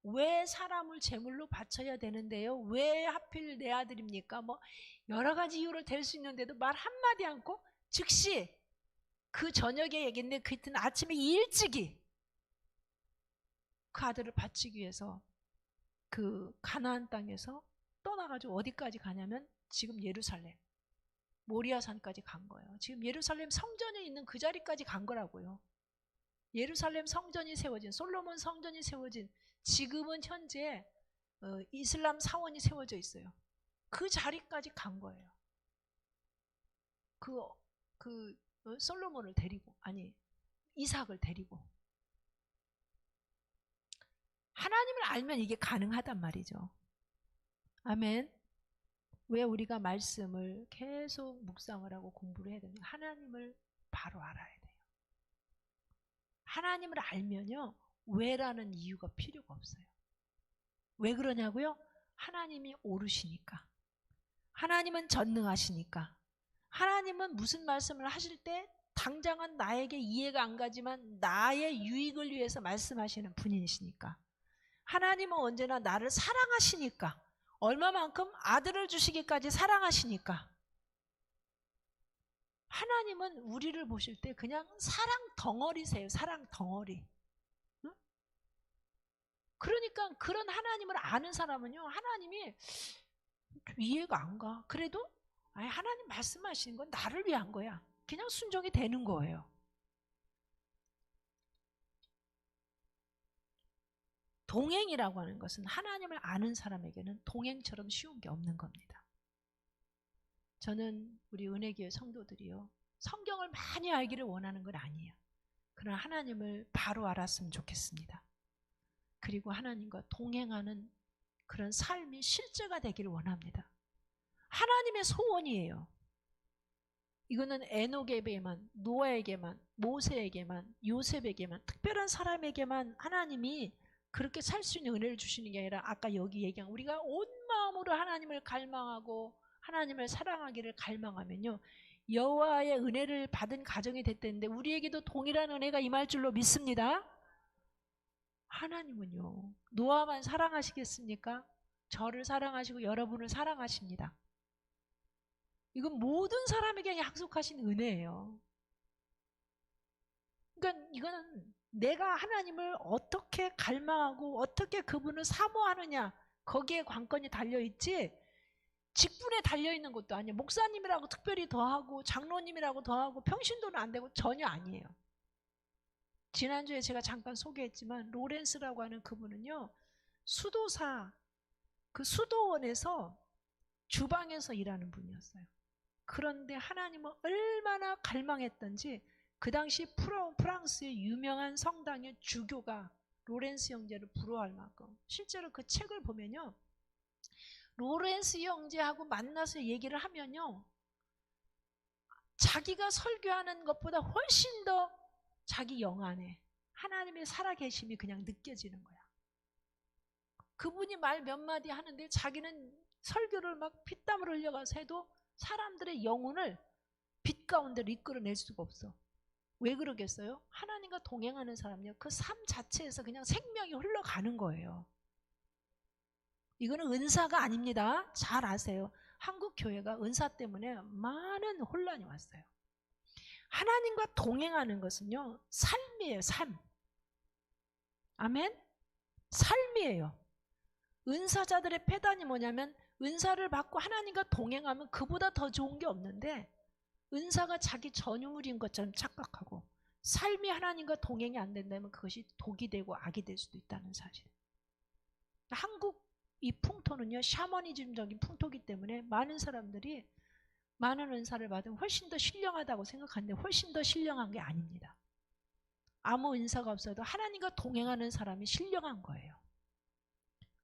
S2: 왜 사람을 제물로 바쳐야 되는데요? 왜 하필 내 아들입니까? 뭐 여러 가지 이유를 댈 수 있는데도 말 한마디 않고 즉시 그 저녁에 얘기했는데 그 이튿날 아침에 일찍이 그 아들을 바치기 위해서 그 가나안 땅에서 떠나가지고 어디까지 가냐면 지금 예루살렘 모리아산까지 간 거예요. 지금 예루살렘 성전에 있는 그 자리까지 간 거라고요. 예루살렘 성전이 세워진, 솔로몬 성전이 세워진, 지금은 현재 이슬람 사원이 세워져 있어요. 그 자리까지 간 거예요. 솔로몬을 데리고, 아니 이삭을 데리고. 하나님을 알면 이게 가능하단 말이죠. 아멘. 왜 우리가 말씀을 계속 묵상을 하고 공부를 해야 되냐? 하나님을 바로 알아야 돼요. 하나님을 알면요 왜라는 이유가 필요가 없어요. 왜 그러냐고요? 하나님이 오르시니까, 하나님은 전능하시니까, 하나님은 무슨 말씀을 하실 때 당장은 나에게 이해가 안 가지만 나의 유익을 위해서 말씀하시는 분이시니까, 하나님은 언제나 나를 사랑하시니까, 얼마만큼 아들을 주시기까지 사랑하시니까, 하나님은 우리를 보실 때 그냥 사랑 덩어리세요. 사랑 덩어리. 응? 그러니까 그런 하나님을 아는 사람은요 하나님이 이해가 안 가. 그래도 하나님 말씀하시는 건 나를 위한 거야. 그냥 순종이 되는 거예요. 동행이라고 하는 것은 하나님을 아는 사람에게는 동행처럼 쉬운 게 없는 겁니다. 저는 우리 은혜교회 성도들이요 성경을 많이 알기를 원하는 건 아니에요. 그러나 하나님을 바로 알았으면 좋겠습니다. 그리고 하나님과 동행하는 그런 삶이 실제가 되기를 원합니다. 하나님의 소원이에요. 이거는 에녹에게만, 노아에게만, 모세에게만, 요셉에게만, 특별한 사람에게만 하나님이 그렇게 살 수 있는 은혜를 주시는 게 아니라, 아까 여기 얘기한 우리가 온 마음으로 하나님을 갈망하고 하나님을 사랑하기를 갈망하면요 여호와의 은혜를 받은 가정이 됐다는데 우리에게도 동일한 은혜가 임할 줄로 믿습니다. 하나님은요 노아만 사랑하시겠습니까? 저를 사랑하시고 여러분을 사랑하십니다. 이건 모든 사람에게 약속하신 은혜예요. 그러니까 이거는 내가 하나님을 어떻게 갈망하고 어떻게 그분을 사모하느냐 거기에 관건이 달려있지 직분에 달려있는 것도 아니에요. 목사님이라고 특별히 더하고 장로님이라고 더하고 평신도는 안 되고 전혀 아니에요. 지난주에 제가 잠깐 소개했지만 로렌스라고 하는 그분은요 수도사 그 수도원에서 주방에서 일하는 분이었어요. 그런데 하나님은 얼마나 갈망했던지 그 당시 프랑스의 유명한 성당의 주교가 로렌스 형제를 부러워할 만큼, 실제로 그 책을 보면요 로렌스 형제하고 만나서 얘기를 하면요 자기가 설교하는 것보다 훨씬 더 자기 영 안에 하나님의 살아계심이 그냥 느껴지는 거야. 그분이 말 몇 마디 하는데 자기는 설교를 막 피땀을 흘려가서 해도 사람들의 영혼을 빛 가운데로 이끌어낼 수가 없어. 왜 그러겠어요? 하나님과 동행하는 사람은요 그 삶 자체에서 그냥 생명이 흘러가는 거예요. 이거는 은사가 아닙니다. 잘 아세요. 한국 교회가 은사 때문에 많은 혼란이 왔어요. 하나님과 동행하는 것은요, 삶이에요, 삶. 아멘? 삶이에요. 은사자들의 패단이 뭐냐면 은사를 받고 하나님과 동행하면 그보다 더 좋은 게 없는데 은사가 자기 전유물인 것처럼 착각하고 삶이 하나님과 동행이 안 된다면 그것이 독이 되고 악이 될 수도 있다는 사실. 한국 이 풍토는요, 샤머니즘적인 풍토이기 때문에 많은 사람들이 많은 은사를 받으면 훨씬 더 신령하다고 생각하는데 훨씬 더 신령한 게 아닙니다. 아무 은사가 없어도 하나님과 동행하는 사람이 신령한 거예요.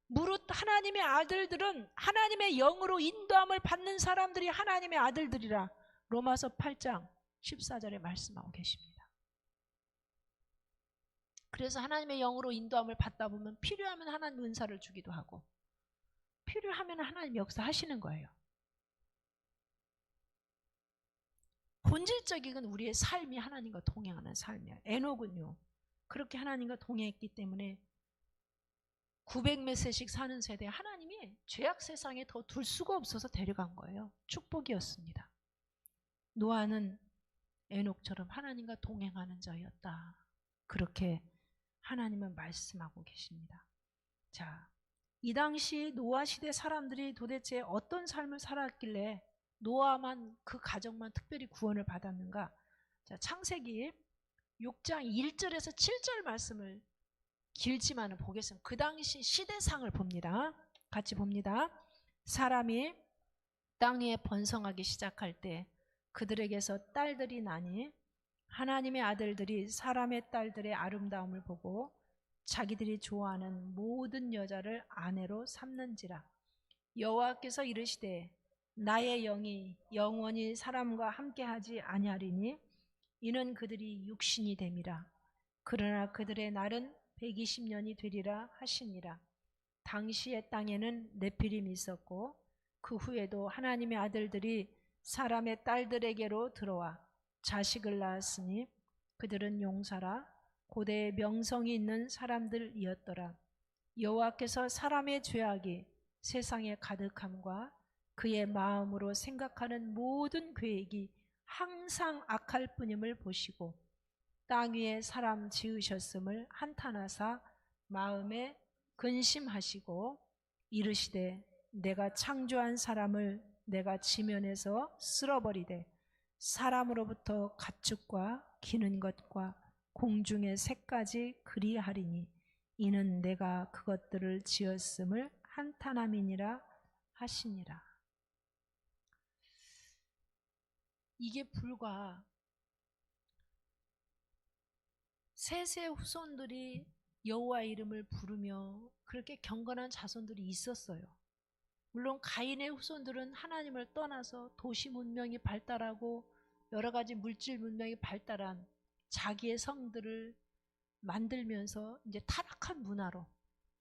S2: 무릇 하나님의 아들들은 하나님의 영으로 인도함을 받는 사람들이 하나님의 아들들이라 로마서 8장 14절에 말씀하고 계십니다. 그래서 하나님의 영으로 인도함을 받다 보면 필요하면 하나님 은사를 주기도 하고 필요하면 하나님 역사하시는 거예요. 본질적인 우리의 삶이 하나님과 동행하는 삶이에요. 에녹은요, 그렇게 하나님과 동행했기 때문에 900몇 세씩 사는 세대에 하나님이 죄악 세상에 더 둘 수가 없어서 데려간 거예요. 축복이었습니다. 노아는 에녹처럼 하나님과 동행하는 자였다. 그렇게 하나님은 말씀하고 계십니다. 자, 이 당시 노아 시대 사람들이 도대체 어떤 삶을 살았길래 노아만 그 가정만 특별히 구원을 받았는가? 자, 창세기 6장 1절에서 7절 말씀을 길지만은 보겠습니다. 그 당시 시대상을 봅니다. 같이 봅니다. 사람이 땅 위에 번성하기 시작할 때 그들에게서 딸들이 나니 하나님의 아들들이 사람의 딸들의 아름다움을 보고 자기들이 좋아하는 모든 여자를 아내로 삼는지라. 여호와께서 이르시되 나의 영이 영원히 사람과 함께하지 아니하리니 이는 그들이 육신이 됨이라. 그러나 그들의 날은 120년이 되리라 하시니라. 당시의 땅에는 네피림이 있었고 그 후에도 하나님의 아들들이 사람의 딸들에게로 들어와 자식을 낳았으니 그들은 용사라 고대의 명성이 있는 사람들이었더라. 여호와께서 사람의 죄악이 세상에 가득함과 그의 마음으로 생각하는 모든 계획이 항상 악할 뿐임을 보시고 땅 위에 사람 지으셨음을 한탄하사 마음에 근심하시고 이르시되 내가 창조한 사람을 내가 지면에서 쓸어버리되 사람으로부터 가축과 기는 것과 공중의 새까지 그리하리니 이는 내가 그것들을 지었음을 한탄함이니라 하시니라. 이게 불과 셋의 후손들이 여호와 이름을 부르며 그렇게 경건한 자손들이 있었어요. 물론 가인의 후손들은 하나님을 떠나서 도시 문명이 발달하고 여러 가지 물질 문명이 발달한 자기의 성들을 만들면서 이제 타락한 문화로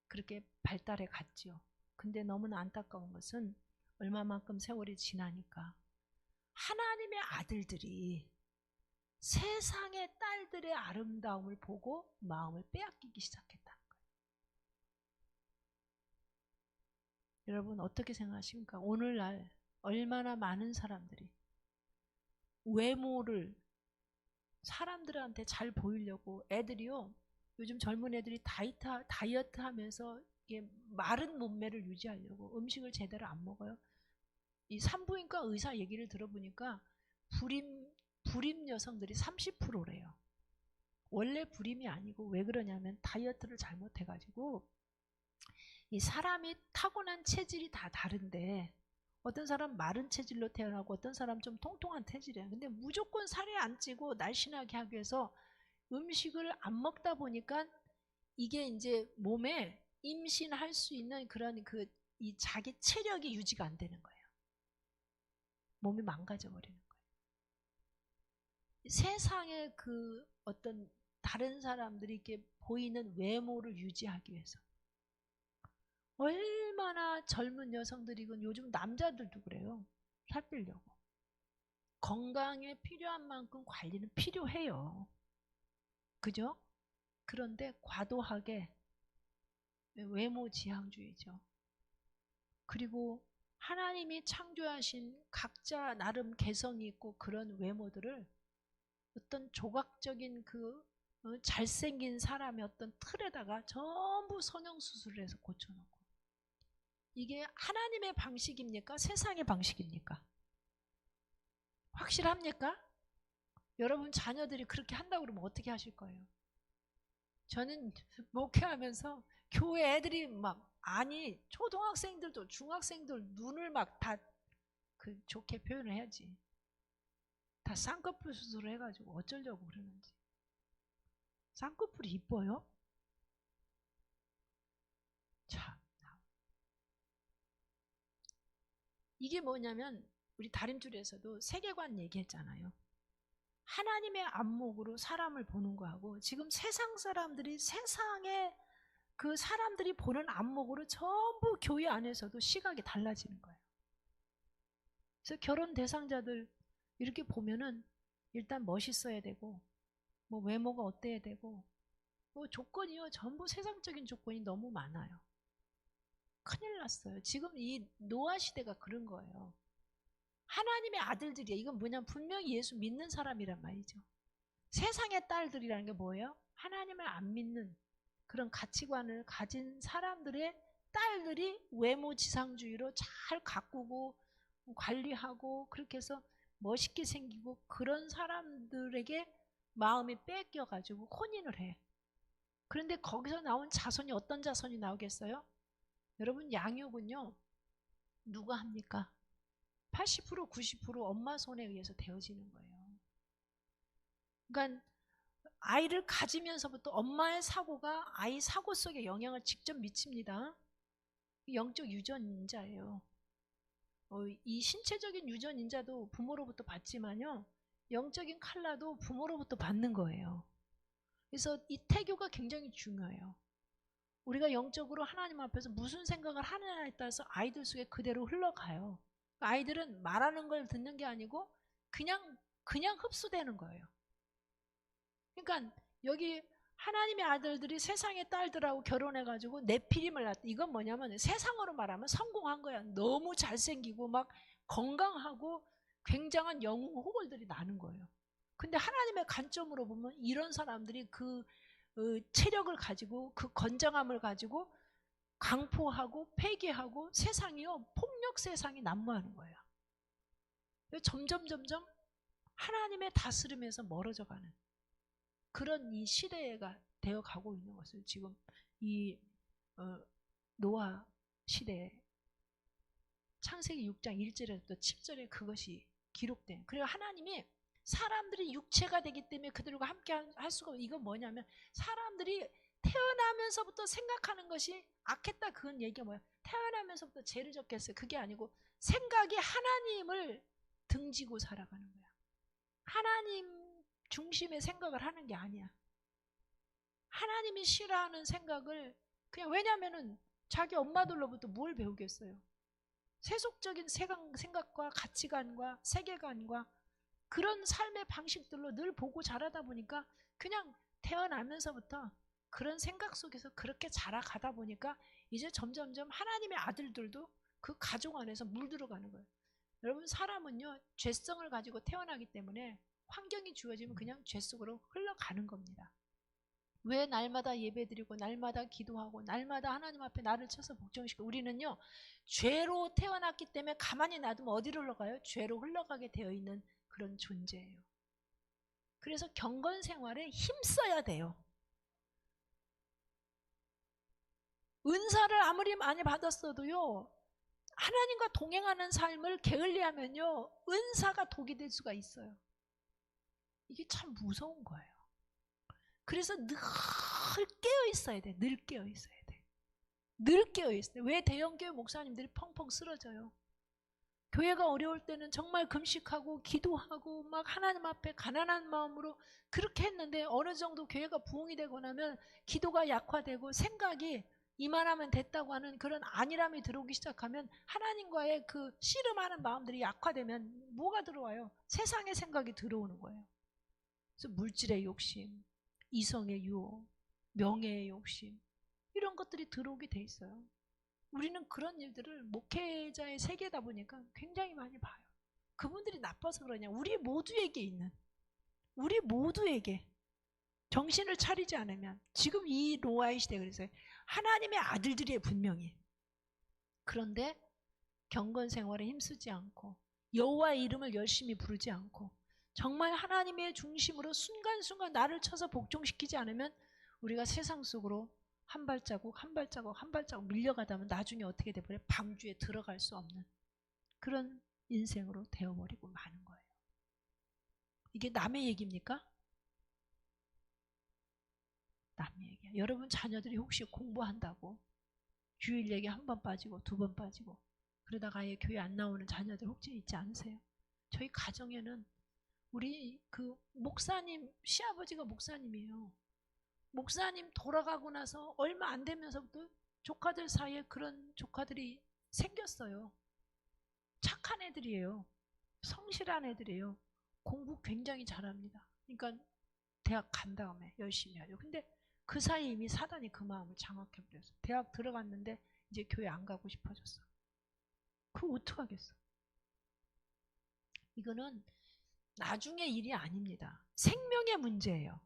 S2: 그렇게 발달해 갔지요. 근데 너무나 안타까운 것은 얼마만큼 세월이 지나니까 하나님의 아들들이 세상의 딸들의 아름다움을 보고 마음을 빼앗기기 시작했다는 거예요. 여러분 어떻게 생각하십니까? 오늘날 얼마나 많은 사람들이 외모를 사람들한테 잘 보이려고 애들이요. 요즘 젊은 애들이 다이어트 하면서 이게 마른 몸매를 유지하려고 음식을 제대로 안 먹어요. 이 산부인과 의사 얘기를 들어보니까 불임 여성들이 30%래요. 원래 불임이 아니고 왜 그러냐면 다이어트를 잘못해가지고 이 사람이 타고난 체질이 다 다른데 어떤 사람 마른 체질로 태어나고 어떤 사람 좀 통통한 체질이에요. 근데 무조건 살이 안 찌고 날씬하게 하기 위해서 음식을 안 먹다 보니까 이게 이제 몸에 임신할 수 있는 그런 이 자기 체력이 유지가 안 되는 거예요. 몸이 망가져 버리는 거예요. 세상의 그 어떤 다른 사람들이 이렇게 보이는 외모를 유지하기 위해서 얼마나 젊은 여성들이건 요즘 남자들도 그래요. 살 빼려고. 건강에 필요한 만큼 관리는 필요해요. 그죠? 그런데 과도하게 외모 지향주의죠. 그리고 하나님이 창조하신 각자 나름 개성이 있고 그런 외모들을 어떤 조각적인 그 잘생긴 사람의 어떤 틀에다가 전부 성형수술을 해서 고쳐놓고, 이게 하나님의 방식입니까? 세상의 방식입니까? 확실합니까? 여러분 자녀들이 그렇게 한다고 그러면 어떻게 하실 거예요? 저는 목회하면서 교회 애들이 막, 아니 초등학생들도 중학생들 눈을 막 다 그 좋게 표현을 해야지, 다 쌍꺼풀 수술을 해가지고 어쩌려고 그러는지. 쌍꺼풀이 이뻐요? 참, 이게 뭐냐면 우리 다림줄에서도 세계관 얘기했잖아요. 하나님의 안목으로 사람을 보는 거하고 지금 세상 사람들이 세상에 그 사람들이 보는 안목으로 전부 교회 안에서도 시각이 달라지는 거예요. 그래서 결혼 대상자들 이렇게 보면은 일단 멋있어야 되고, 뭐 외모가 어때야 되고, 뭐 조건이요, 전부 세상적인 조건이 너무 많아요. 큰일 났어요. 지금 이 노아 시대가 그런 거예요. 하나님의 아들들이야. 이건 뭐냐면 분명히 예수 믿는 사람이란 말이죠. 세상의 딸들이라는 게 뭐예요? 하나님을 안 믿는 그런 가치관을 가진 사람들의 딸들이 외모 지상주의로 잘 가꾸고 관리하고 그렇게 해서 멋있게 생기고, 그런 사람들에게 마음이 뺏겨가지고 혼인을 해. 그런데 거기서 나온 자손이 어떤 자손이 나오겠어요? 여러분, 양육은요 누가 합니까? 80% 90% 엄마 손에 의해서 되어지는 거예요. 그러니까 아이를 가지면서부터 엄마의 사고가 아이 사고 속에 영향을 직접 미칩니다. 영적 유전인자예요. 이 신체적인 유전인자도 부모로부터 받지만요, 영적인 칼라도 부모로부터 받는 거예요. 그래서 이 태교가 굉장히 중요해요. 우리가 영적으로 하나님 앞에서 무슨 생각을 하느냐에 따라서 아이들 속에 그대로 흘러가요. 아이들은 말하는 걸 듣는 게 아니고 그냥 흡수되는 거예요. 그러니까 여기 하나님의 아들들이 세상의 딸들하고 결혼해가지고 네피림을 낳았다. 이건 뭐냐면 세상으로 말하면 성공한 거야. 너무 잘생기고 막 건강하고 굉장한 영웅 호걸들이 나는 거예요. 근데 하나님의 관점으로 보면 이런 사람들이 그 체력을 가지고 그 건장함을 가지고 강포하고 폐기하고 세상이요, 폭력 세상이 난무하는 거예요. 점점 하나님의 다스림에서 멀어져 가는 그런 이 시대가 되어 가고 있는 것을 지금 이 노아 시대에 창세기 6장 1절에부터 10절에 그것이 기록된. 그리고 하나님이 사람들이 육체가 되기 때문에 그들과 함께 할 수가 없어요. 이건 뭐냐면 사람들이 태어나면서부터 생각하는 것이 악했다, 그건 얘기가 뭐야? 태어나면서부터 죄를 졌겠어요? 그게 아니고 생각이 하나님을 등지고 살아가는 거야. 하나님 중심의 생각을 하는 게 아니야. 하나님이 싫어하는 생각을 그냥, 왜냐면은 자기 엄마들로부터 뭘 배우겠어요? 세속적인 생각과 가치관과 세계관과 그런 삶의 방식들로 늘 보고 자라다 보니까 그냥 태어나면서부터 그런 생각 속에서 그렇게 자라가다 보니까 이제 점점점 하나님의 아들들도 그 가족 안에서 물들어가는 거예요. 여러분, 사람은요 죄성을 가지고 태어나기 때문에 환경이 주어지면 그냥 죄 속으로 흘러가는 겁니다. 왜 날마다 예배드리고 날마다 기도하고 날마다 하나님 앞에 나를 쳐서 복종시키고, 우리는요 죄로 태어났기 때문에 가만히 놔두면 어디로 흘러가요? 죄로 흘러가게 되어 있는 그런 존재예요. 그래서 경건 생활에 힘써야 돼요. 은사를 아무리 많이 받았어도요, 하나님과 동행하는 삶을 게을리하면요 은사가 독이 될 수가 있어요. 이게 참 무서운 거예요. 그래서 늘 깨어 있어야 돼. 늘 깨어 있어야 돼. 늘 깨어 있어야 돼. 왜 대형교회 목사님들이 펑펑 쓰러져요? 교회가 어려울 때는 정말 금식하고 기도하고 막 하나님 앞에 가난한 마음으로 그렇게 했는데, 어느 정도 교회가 부흥이 되고 나면 기도가 약화되고 생각이 이만하면 됐다고 하는 그런 안일함이 들어오기 시작하면, 하나님과의 그 씨름하는 마음들이 약화되면 뭐가 들어와요? 세상의 생각이 들어오는 거예요. 그래서 물질의 욕심, 이성의 유혹, 명예의 욕심, 이런 것들이 들어오게 돼 있어요. 우리는 그런 일들을 목회자의 세계다 보니까 굉장히 많이 봐요. 그분들이 나빠서 그러냐? 우리 모두에게 정신을 차리지 않으면, 지금 이 노아의 시대, 그래서 하나님의 아들들이에요, 분명히. 그런데 경건 생활에 힘쓰지 않고 여호와의 이름을 열심히 부르지 않고 정말 하나님의 중심으로 순간순간 나를 쳐서 복종시키지 않으면 우리가 세상 속으로 한 발자국 밀려가다 보면 나중에 어떻게 돼버려? 방주에 들어갈 수 없는 그런 인생으로 되어버리고 마는 거예요. 이게 남의 얘기입니까? 남의 얘기야. 여러분 자녀들이 혹시 공부한다고 주일 예배 한 번 빠지고 2번 빠지고 그러다가 아예 교회 안 나오는 자녀들 혹시 있지 않으세요? 저희 가정에는 우리 그 목사님, 시아버지가 목사님이에요. 목사님 돌아가고 나서 얼마 안 되면서부터 조카들 사이에 그런 조카들이 생겼어요. 착한 애들이에요. 성실한 애들이에요. 공부 굉장히 잘합니다. 그러니까 대학 간 다음에 열심히 하죠. 근데 그 사이에 이미 사단이 그 마음을 장악해버렸어. 대학 들어갔는데 이제 교회 안 가고 싶어졌어. 그거 어떡하겠어? 이거는 나중의 일이 아닙니다. 생명의 문제예요.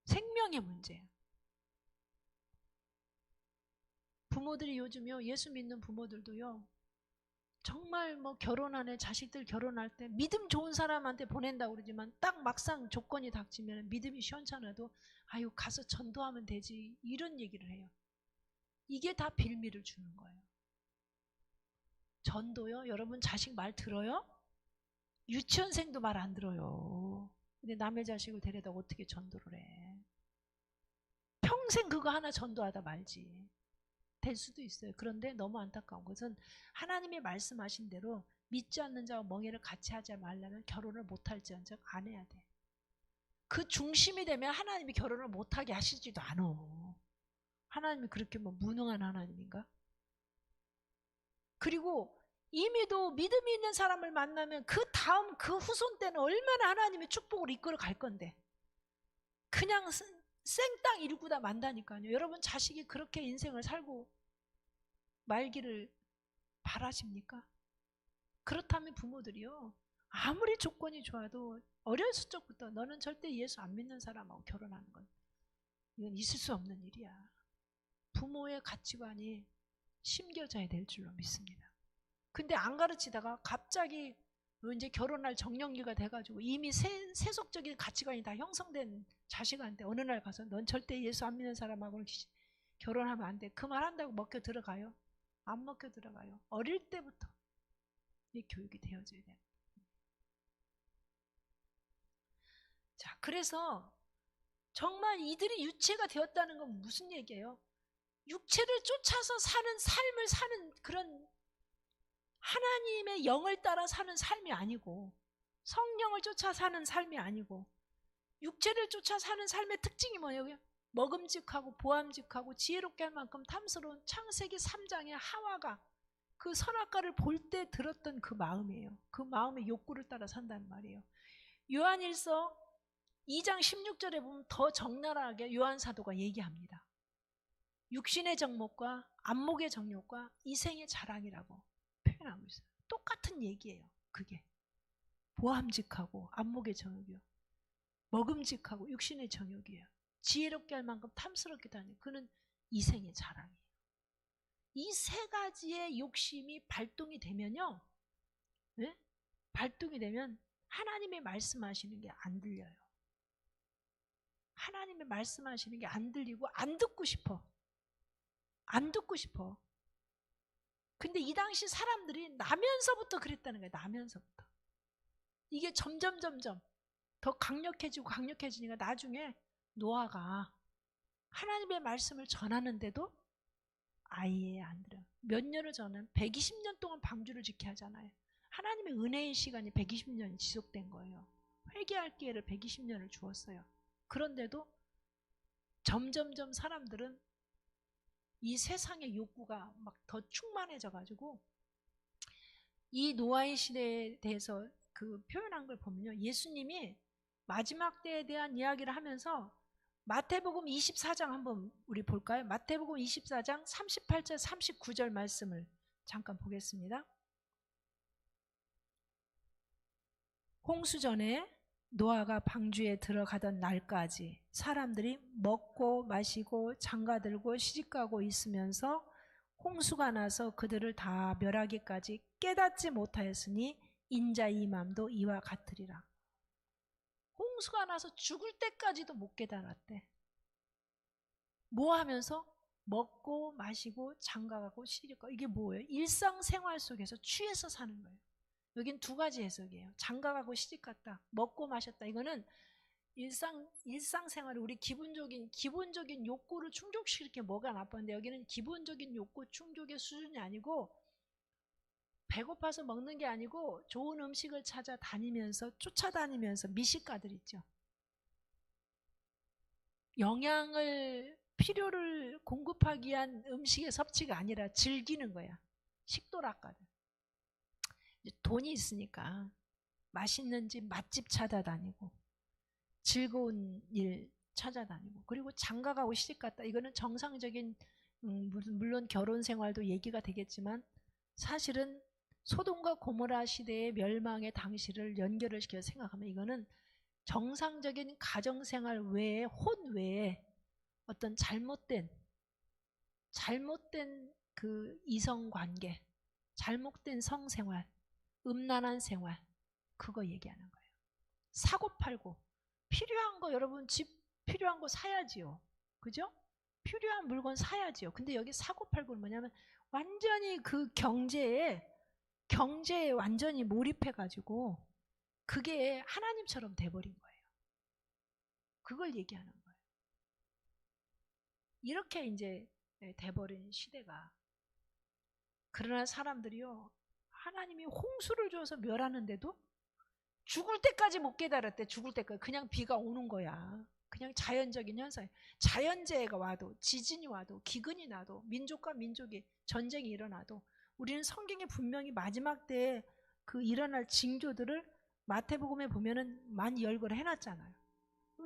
S2: 생명의 문제예요. 부모들이 요즘요, 예수 믿는 부모들도요, 정말 뭐 결혼하네, 자식들 결혼할 때 믿음 좋은 사람한테 보낸다고 그러지만 딱 막상 조건이 닥치면 믿음이 시원찮아도 아유 가서 전도하면 되지 이런 얘기를 해요. 이게 다 빌미를 주는 거예요. 전도요? 여러분 자식 말 들어요? 유치원생도 말 안 들어요. 근데 남의 자식을 데려다 어떻게 전도를 해? 평생 그거 하나 전도하다 말지. 될 수도 있어요. 그런데 너무 안타까운 것은 하나님이 말씀하신 대로 믿지 않는 자와 멍에를 같이 하지 말라면 결혼을 못할지언정 안 해야 돼. 그 중심이 되면 하나님이 결혼을 못하게 하시지도 않아. 하나님이 그렇게 뭐 무능한 하나님인가? 그리고 이미도 믿음이 있는 사람을 만나면 그 다음 그 후손 때는 얼마나 하나님의 축복으로 이끌어 갈 건데 그냥 생땅 일구다 만다니까요. 여러분 자식이 그렇게 인생을 살고 말기를 바라십니까? 그렇다면 부모들이요, 아무리 조건이 좋아도 어렸을 적부터 너는 절대 예수 안 믿는 사람하고 결혼하는 건 이건 있을 수 없는 일이야. 부모의 가치관이 심겨져야 될 줄로 믿습니다. 근데 안 가르치다가 갑자기 이제 결혼할 정년기가 돼가지고 이미 세속적인 가치관이 다 형성된 자식한테 어느 날 가서 넌 절대 예수 안 믿는 사람하고 결혼하면 안 돼. 그 말 한다고 먹혀 들어가요? 안 먹혀 들어가요. 어릴 때부터 이 교육이 되어져야 돼요. 자, 그래서 정말 이들이 유체가 되었다는 건 무슨 얘기예요? 육체를 쫓아서 사는 삶을 사는 그런 하나님의 영을 따라 사는 삶이 아니고 성령을 쫓아 사는 삶이 아니고 육체를 쫓아 사는 삶의 특징이 뭐예요? 먹음직하고 보암직하고 지혜롭게 할 만큼 탐스러운 창세기 3장의 하와가 그 선악과를 볼 때 들었던 그 마음이에요. 그 마음의 욕구를 따라 산다는 말이에요. 요한일서 2장 16절에 보면 더 적나라하게 요한 사도가 얘기합니다. 육신의 정욕과 안목의 정욕과 이생의 자랑이라고 표현하고 있어요. 똑같은 얘기예요. 그게 보암직하고 안목의 정욕이요, 먹음직하고 육신의 정욕이에요. 지혜롭게 할 만큼 탐스럽게 다니는 그는 이생의 자랑이에요. 이 세 가지의 욕심이 발동이 되면요, 네? 발동이 되면 하나님의 말씀하시는 게 안 들려요. 하나님의 말씀하시는 게 안 들리고 안 듣고 싶어. 안 듣고 싶어. 근데 이 당시 사람들이 나면서부터 그랬다는 거예요. 나면서부터. 이게 점점 더 강력해지니까 나중에 노아가 하나님의 말씀을 전하는데도 아예 안 들어요. 몇 년을 전하면 120년 동안 방주를 지켜야 하잖아요. 하나님의 은혜의 시간이 120년이 지속된 거예요. 회개할 기회를 120년을 주었어요. 그런데도 점점 사람들은 이 세상의 욕구가 막 더 충만해져 가지고 이 노아의 시대에 대해서 그 표현한 걸 보면요, 예수님이 마지막 때에 대한 이야기를 하면서 마태복음 24장 한번 우리 볼까요? 마태복음 24장 38절 39절 말씀을 잠깐 보겠습니다. 홍수전에 노아가 방주에 들어가던 날까지 사람들이 먹고 마시고 장가들고 시집가고 있으면서 홍수가 나서 그들을 다 멸하기까지 깨닫지 못하였으니 인자의 임함도 이와 같으리라. 홍수가 나서 죽을 때까지도 못 깨달았대. 뭐 하면서? 먹고 마시고 장가가고 시집가고. 이게 뭐예요? 일상생활 속에서 취해서 사는 거예요. 여긴 두 가지 해석이에요. 장가가고 시집갔다, 먹고 마셨다. 이거는 일상생활에 우리 기본적인 욕구를 충족시킬 게 뭐가 나빴는데, 여기는 기본적인 욕구 충족의 수준이 아니고 배고파서 먹는 게 아니고 좋은 음식을 찾아다니면서 쫓아다니면서 미식가들 있죠. 영양을 필요를 공급하기 위한 음식의 섭취가 아니라 즐기는 거야. 식도락가들. 돈이 있으니까 맛있는 집 맛집 찾아다니고 즐거운 일 찾아다니고, 그리고 장가가고 시집갔다. 이거는 정상적인 물론 결혼 생활도 얘기가 되겠지만 사실은 소돔과 고모라 시대의 멸망의 당시를 연결을 시켜서 생각하면 이거는 정상적인 가정생활 외에 혼 외에 어떤 잘못된 그 이성관계, 잘못된 성생활, 음란한 생활, 그거 얘기하는 거예요. 사고팔고 필요한 거, 여러분 집 필요한 거 사야지요. 그죠? 필요한 물건 사야지요. 근데 여기 사고팔고는 뭐냐면 완전히 그 경제에 완전히 몰입해가지고 그게 하나님처럼 돼버린 거예요. 그걸 얘기하는 거예요. 이렇게 이제 돼버린 시대가. 그러나 사람들이요, 하나님이 홍수를 줘서 멸하는데도 죽을 때까지 못 깨달았대. 죽을 때까지. 그냥 비가 오는 거야. 그냥 자연적인 현상. 자연재해가 와도, 지진이 와도, 기근이 나도, 민족과 민족이 전쟁이 일어나도 우리는 성경에 분명히 마지막 때에 그 일어날 징조들을 마태복음에 보면은 많이 열거를 해놨잖아요.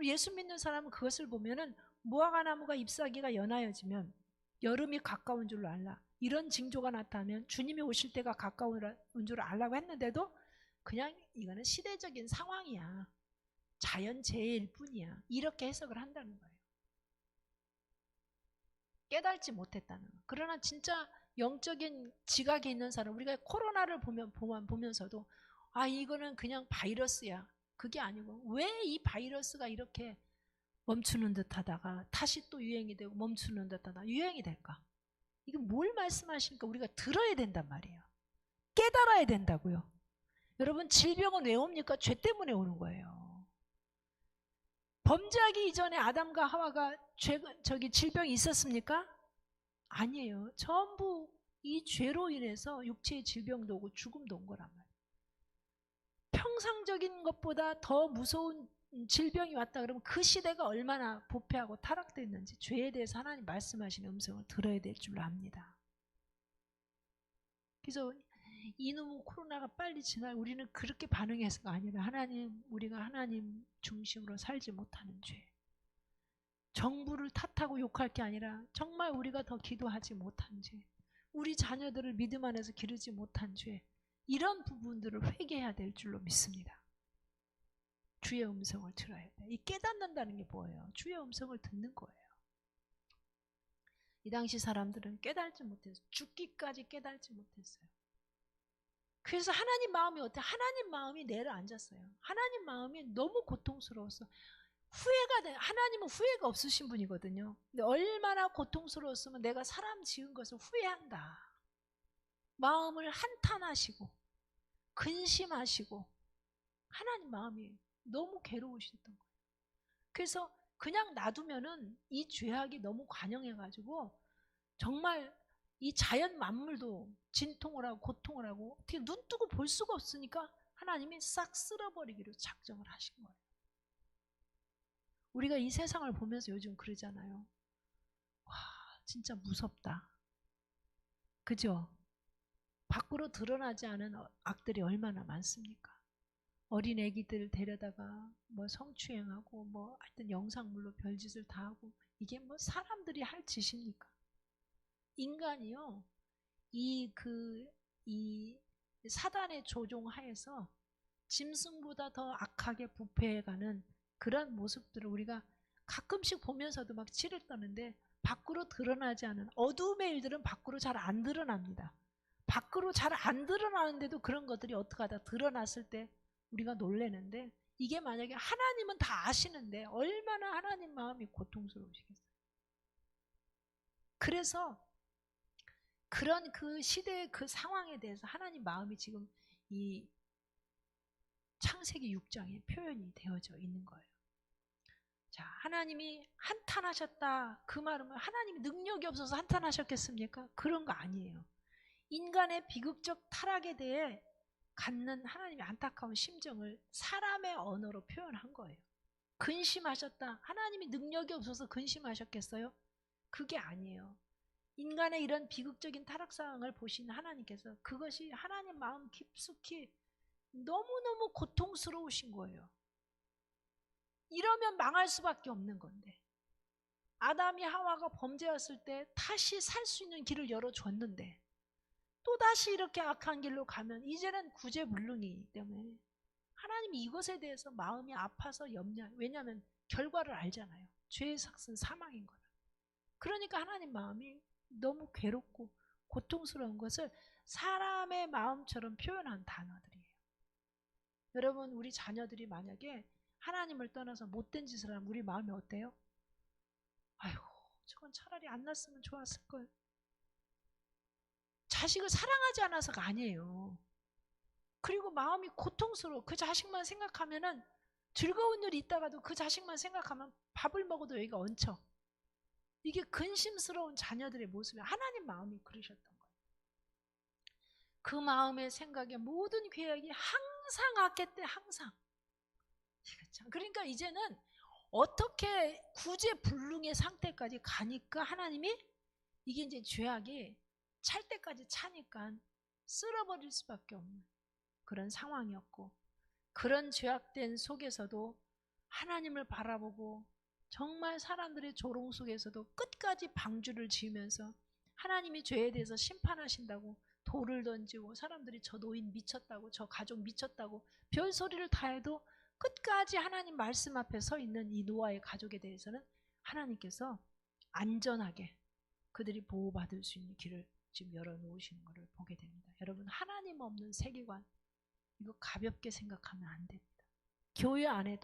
S2: 예수 믿는 사람은 그것을 보면은 무화과 나무가 잎사귀가 연하여지면 여름이 가까운 줄로 알라. 이런 징조가 나타나면 주님이 오실 때가 가까운 줄 알라고 했는데도 그냥 이거는 시대적인 상황이야. 자연재해일 뿐이야. 이렇게 해석을 한다는 거예요. 깨달지 못했다는 거예요. 그러나 진짜 영적인 지각이 있는 사람, 우리가 코로나를 보면서도 아, 이거는 그냥 바이러스야. 그게 아니고 왜 이 바이러스가 이렇게 멈추는 듯 하다가 다시 또 유행이 되고 멈추는 듯 하다가 유행이 될까? 이게 뭘 말씀하십니까? 우리가 들어야 된단 말이에요. 깨달아야 된다고요. 여러분, 질병은 왜 옵니까? 죄 때문에 오는 거예요. 범죄하기 이전에 아담과 하와가 질병이 있었습니까? 아니에요. 전부 이 죄로 인해서 육체의 질병도 오고 죽음도 온 거란 말이에요. 평상적인 것보다 더 무서운 질병이 왔다 그러면 그 시대가 얼마나 부패하고 타락됐는지 죄에 대해서 하나님 말씀하시는 음성을 들어야 될 줄 압니다. 그래서 이놈의 코로나가 빨리 지나, 우리는 그렇게 반응해서가 아니라 우리가 하나님 중심으로 살지 못하는 죄, 정부를 탓하고 욕할 게 아니라 정말 우리가 더 기도하지 못한 죄, 우리 자녀들을 믿음 안에서 기르지 못한 죄, 이런 부분들을 회개해야 될 줄로 믿습니다. 주의 음성을 들어야 돼. 이 깨닫는다는 게 뭐예요? 주의 음성을 듣는 거예요. 이 당시 사람들은 깨달지 못했어요. 죽기까지 깨달지 못했어요. 그래서 하나님 마음이 어때? 하나님 마음이 내려앉았어요. 하나님 마음이 너무 고통스러웠어. 후회가 돼. 하나님은 후회가 없으신 분이거든요. 근데 얼마나 고통스러웠으면 내가 사람 지은 것을 후회한다. 마음을 한탄하시고 근심하시고 하나님 마음이 너무 괴로우셨던 거예요. 그래서 그냥 놔두면은 이 죄악이 너무 관영해가지고 정말 이 자연 만물도 진통을 하고 고통을 하고 어떻게 눈 뜨고 볼 수가 없으니까 하나님이 싹 쓸어버리기로 작정을 하신 거예요. 우리가 이 세상을 보면서 요즘 그러잖아요. 와, 진짜 무섭다. 그죠? 밖으로 드러나지 않은 악들이 얼마나 많습니까? 어린 애기들 데려다가 뭐 성추행하고 뭐 하여튼 영상물로 별짓을 다 하고, 이게 뭐 사람들이 할 짓입니까? 인간이요, 이 사단의 조종하에서 짐승보다 더 악하게 부패해가는 그런 모습들을 우리가 가끔씩 보면서도 막 치를 떠는데, 밖으로 드러나지 않은 어두움의 일들은 밖으로 잘 안 드러납니다. 밖으로 잘 안 드러나는데도 그런 것들이 어떻게 하다 드러났을 때 우리가 놀래는데, 이게 만약에 하나님은 다 아시는데 얼마나 하나님 마음이 고통스러우시겠어요. 그래서 그런 그 시대의 그 상황에 대해서 하나님 마음이 지금 이 창세기 6장에 표현이 되어져 있는 거예요. 자, 하나님이 한탄하셨다. 그 말은 하나님이 능력이 없어서 한탄하셨겠습니까? 그런 거 아니에요. 인간의 비극적 타락에 대해 갖는 하나님의 안타까운 심정을 사람의 언어로 표현한 거예요. 근심하셨다. 하나님이 능력이 없어서 근심하셨겠어요? 그게 아니에요. 인간의 이런 비극적인 타락 상황을 보신 하나님께서 그것이 하나님 마음 깊숙이 너무너무 고통스러우신 거예요. 이러면 망할 수밖에 없는 건데, 아담이 하와가 범죄했을 때 다시 살 수 있는 길을 열어줬는데 또다시 이렇게 악한 길로 가면 이제는 구제불능이기 때문에 하나님이 이것에 대해서 마음이 아파서 염려, 왜냐하면 결과를 알잖아요. 죄의 삭은 사망인 거라. 그러니까 하나님 마음이 너무 괴롭고 고통스러운 것을 사람의 마음처럼 표현한 단어들이에요. 여러분, 우리 자녀들이 만약에 하나님을 떠나서 못된 짓을 하면 우리 마음이 어때요? 아이고, 저건 차라리 안 났으면 좋았을걸. 자식을 사랑하지 않아서가 아니에요. 그리고 마음이 고통스러워. 그 자식만 생각하면은 즐거운 일이 있다가도 그 자식만 생각하면 밥을 먹어도 여기가 얹혀. 이게 근심스러운 자녀들의 모습이 하나님 마음이 그러셨던 거예요. 그 마음의 생각에 모든 계획이 항상 악했대, 항상. 그러니까 이제는 어떻게 구제불능의 상태까지 가니까 하나님이 이게 이제 죄악이 찰 때까지 차니까 쓸어버릴 수밖에 없는 그런 상황이었고, 그런 죄악된 속에서도 하나님을 바라보고 정말 사람들의 조롱 속에서도 끝까지 방주를 지으면서 하나님이 죄에 대해서 심판하신다고 돌을 던지고, 사람들이 저 노인 미쳤다고, 저 가족 미쳤다고 별소리를 다 해도 끝까지 하나님 말씀 앞에 서 있는 이 노아의 가족에 대해서는 하나님께서 안전하게 그들이 보호받을 수 있는 길을 지금 열어놓으시는 것을 보게 됩니다. 여러분, 하나님 없는 세계관, 이거 가볍게 생각하면 안 됩니다. 교회 안에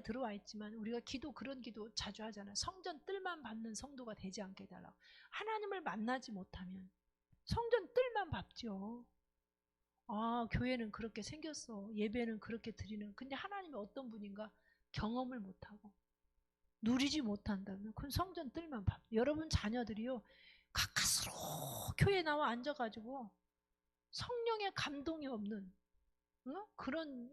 S2: 들어와 있지만 우리가 그런 기도 자주 하잖아요. 성전 뜰만 밟는 성도가 되지 않게 해달라고. 하나님을 만나지 못하면 성전 뜰만 밟죠. 아, 교회는 그렇게 생겼어. 예배는 그렇게 드리는. 근데 하나님이 어떤 분인가 경험을 못하고 누리지 못한다면 그건 성전 뜰만 밟. 여러분 자녀들이요, 가까스로 교회에 나와 앉아가지고 성령의 감동이 없는 그런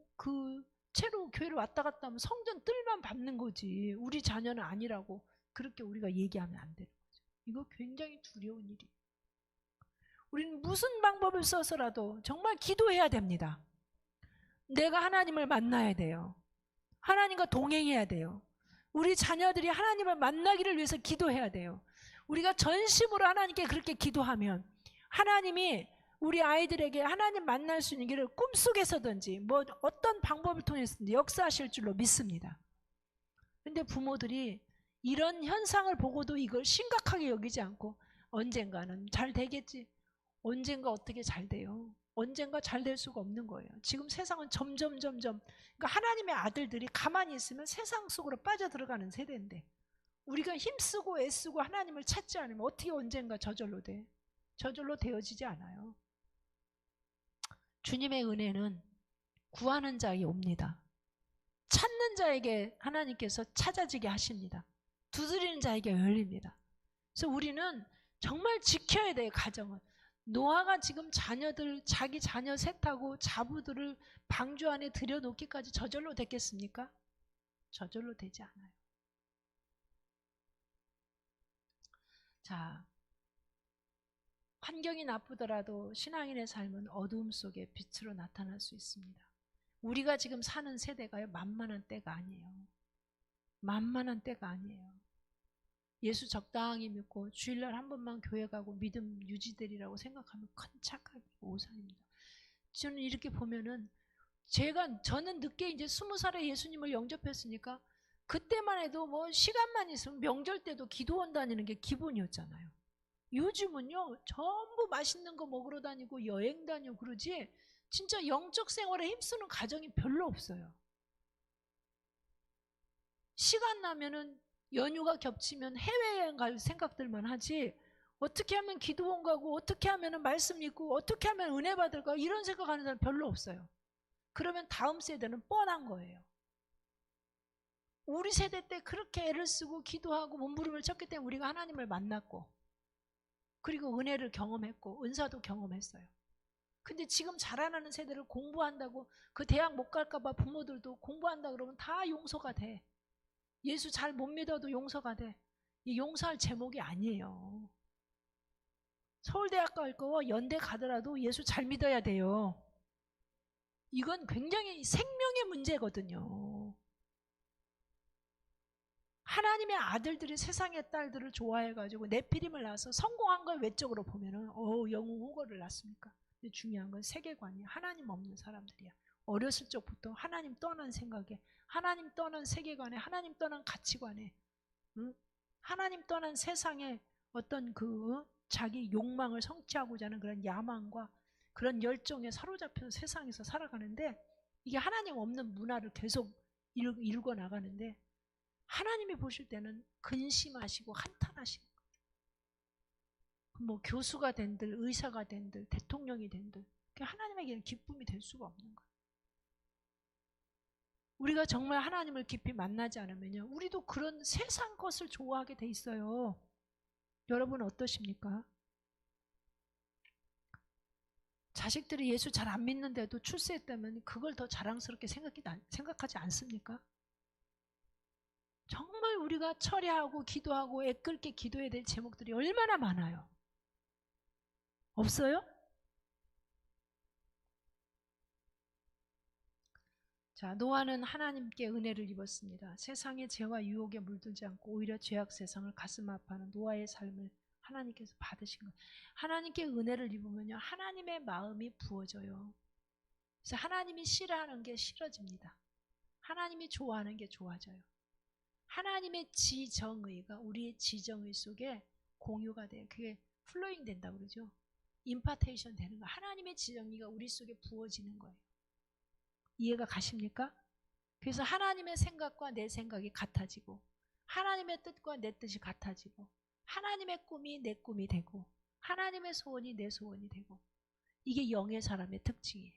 S2: 채로 교회를 왔다 갔다 하면 성전 뜰만 밟는 거지. 우리 자녀는 아니라고 그렇게 우리가 얘기하면 안 되는 거죠. 이거 굉장히 두려운 일이에요. 우리는 무슨 방법을 써서라도 정말 기도해야 됩니다. 내가 하나님을 만나야 돼요. 하나님과 동행해야 돼요. 우리 자녀들이 하나님을 만나기를 위해서 기도해야 돼요. 우리가 전심으로 하나님께 그렇게 기도하면 하나님이 우리 아이들에게 하나님 만날 수 있는 길을 꿈속에서든지 뭐 어떤 방법을 통해서든지 역사하실 줄로 믿습니다. 그런데 부모들이 이런 현상을 보고도 이걸 심각하게 여기지 않고 언젠가는 잘 되겠지. 언젠가 어떻게 잘 돼요? 언젠가 잘 될 수가 없는 거예요. 지금 세상은 점점 그러니까 하나님의 아들들이 가만히 있으면 세상 속으로 빠져들어가는 세대인데, 우리가 힘쓰고 애쓰고 하나님을 찾지 않으면 어떻게 언젠가 저절로 돼? 저절로 되어지지 않아요. 주님의 은혜는 구하는 자에게 옵니다. 찾는 자에게 하나님께서 찾아지게 하십니다. 두드리는 자에게 열립니다. 그래서 우리는 정말 지켜야 돼요, 가정은. 노아가 지금 자기 자녀 셋하고 자부들을 방주 안에 들여놓기까지 저절로 됐겠습니까? 저절로 되지 않아요. 자, 환경이 나쁘더라도 신앙인의 삶은 어두움 속에 빛으로 나타날 수 있습니다. 우리가 지금 사는 세대가요, 만만한 때가 아니에요. 만만한 때가 아니에요. 예수 적당히 믿고 주일날 한 번만 교회 가고 믿음 유지되리라고 생각하면 큰 착각이고 오산입니다. 저는 이렇게 보면은 저는 늦게 이제 20살에 예수님을 영접했으니까 그때만 해도 뭐 시간만 있으면 명절 때도 기도원 다니는 게 기본이었잖아요. 요즘은요, 전부 맛있는 거 먹으러 다니고 여행 다니고 그러지 진짜 영적 생활에 힘쓰는 가정이 별로 없어요. 시간 나면은 연휴가 겹치면 해외여행 갈 생각들만 하지 어떻게 하면 기도원 가고 어떻게 하면 말씀 읽고 어떻게 하면 은혜 받을까 이런 생각하는 사람 별로 없어요. 그러면 다음 세대는 뻔한 거예요. 우리 세대 때 그렇게 애를 쓰고 기도하고 몸부림을 쳤기 때문에 우리가 하나님을 만났고 그리고 은혜를 경험했고 은사도 경험했어요. 근데 지금 자라나는 세대를 공부한다고 그 대학 못 갈까 봐 부모들도 공부한다 그러면 다 용서가 돼. 예수 잘 못 믿어도 용서가 돼. 이 용서할 제목이 아니에요. 서울대학 갈 거 연대 가더라도 예수 잘 믿어야 돼요. 이건 굉장히 생명의 문제거든요. 하나님의 아들들이 세상의 딸들을 좋아해가지고 네피림을 낳아서 성공한 걸 외적으로 보면은 영웅 호거를 낳습니까? 근데 중요한 건 세계관이 하나님 없는 사람들이야. 어렸을 적부터 하나님 떠난 생각에, 하나님 떠난 세계관에, 하나님 떠난 가치관에, 응? 하나님 떠난 세상에 어떤 자기 욕망을 성취하고자 하는 그런 야망과 그런 열정에 사로잡혀서 세상에서 살아가는데 이게 하나님 없는 문화를 계속 일궈 나가는데 하나님이 보실 때는 근심하시고 한탄하시는 거예요. 뭐 교수가 된들 의사가 된들 대통령이 된들 하나님에게는 기쁨이 될 수가 없는 거예요. 우리가 정말 하나님을 깊이 만나지 않으면요 우리도 그런 세상 것을 좋아하게 돼 있어요. 여러분 어떠십니까? 자식들이 예수 잘 안 믿는데도 출세했다면 그걸 더 자랑스럽게 생각하지 않습니까? 정말 우리가 처리하고 기도하고 애끓게 기도해야 될 제목들이 얼마나 많아요. 없어요? 자, 노아는 하나님께 은혜를 입었습니다. 세상의 죄와 유혹에 물들지 않고 오히려 죄악 세상을 가슴 아파하는 노아의 삶을 하나님께서 받으신 거예요. 하나님께 은혜를 입으면요 하나님의 마음이 부어져요. 그래서 하나님이 싫어하는 게 싫어집니다. 하나님이 좋아하는 게 좋아져요. 하나님의 지정의가 우리의 지정의 속에 공유가 돼요. 그게 플로잉 된다고 그러죠. 임파테이션 되는 거. 하나님의 지정의가 우리 속에 부어지는 거예요. 이해가 가십니까? 그래서 하나님의 생각과 내 생각이 같아지고 하나님의 뜻과 내 뜻이 같아지고 하나님의 꿈이 내 꿈이 되고 하나님의 소원이 내 소원이 되고 이게 영의 사람의 특징이에요.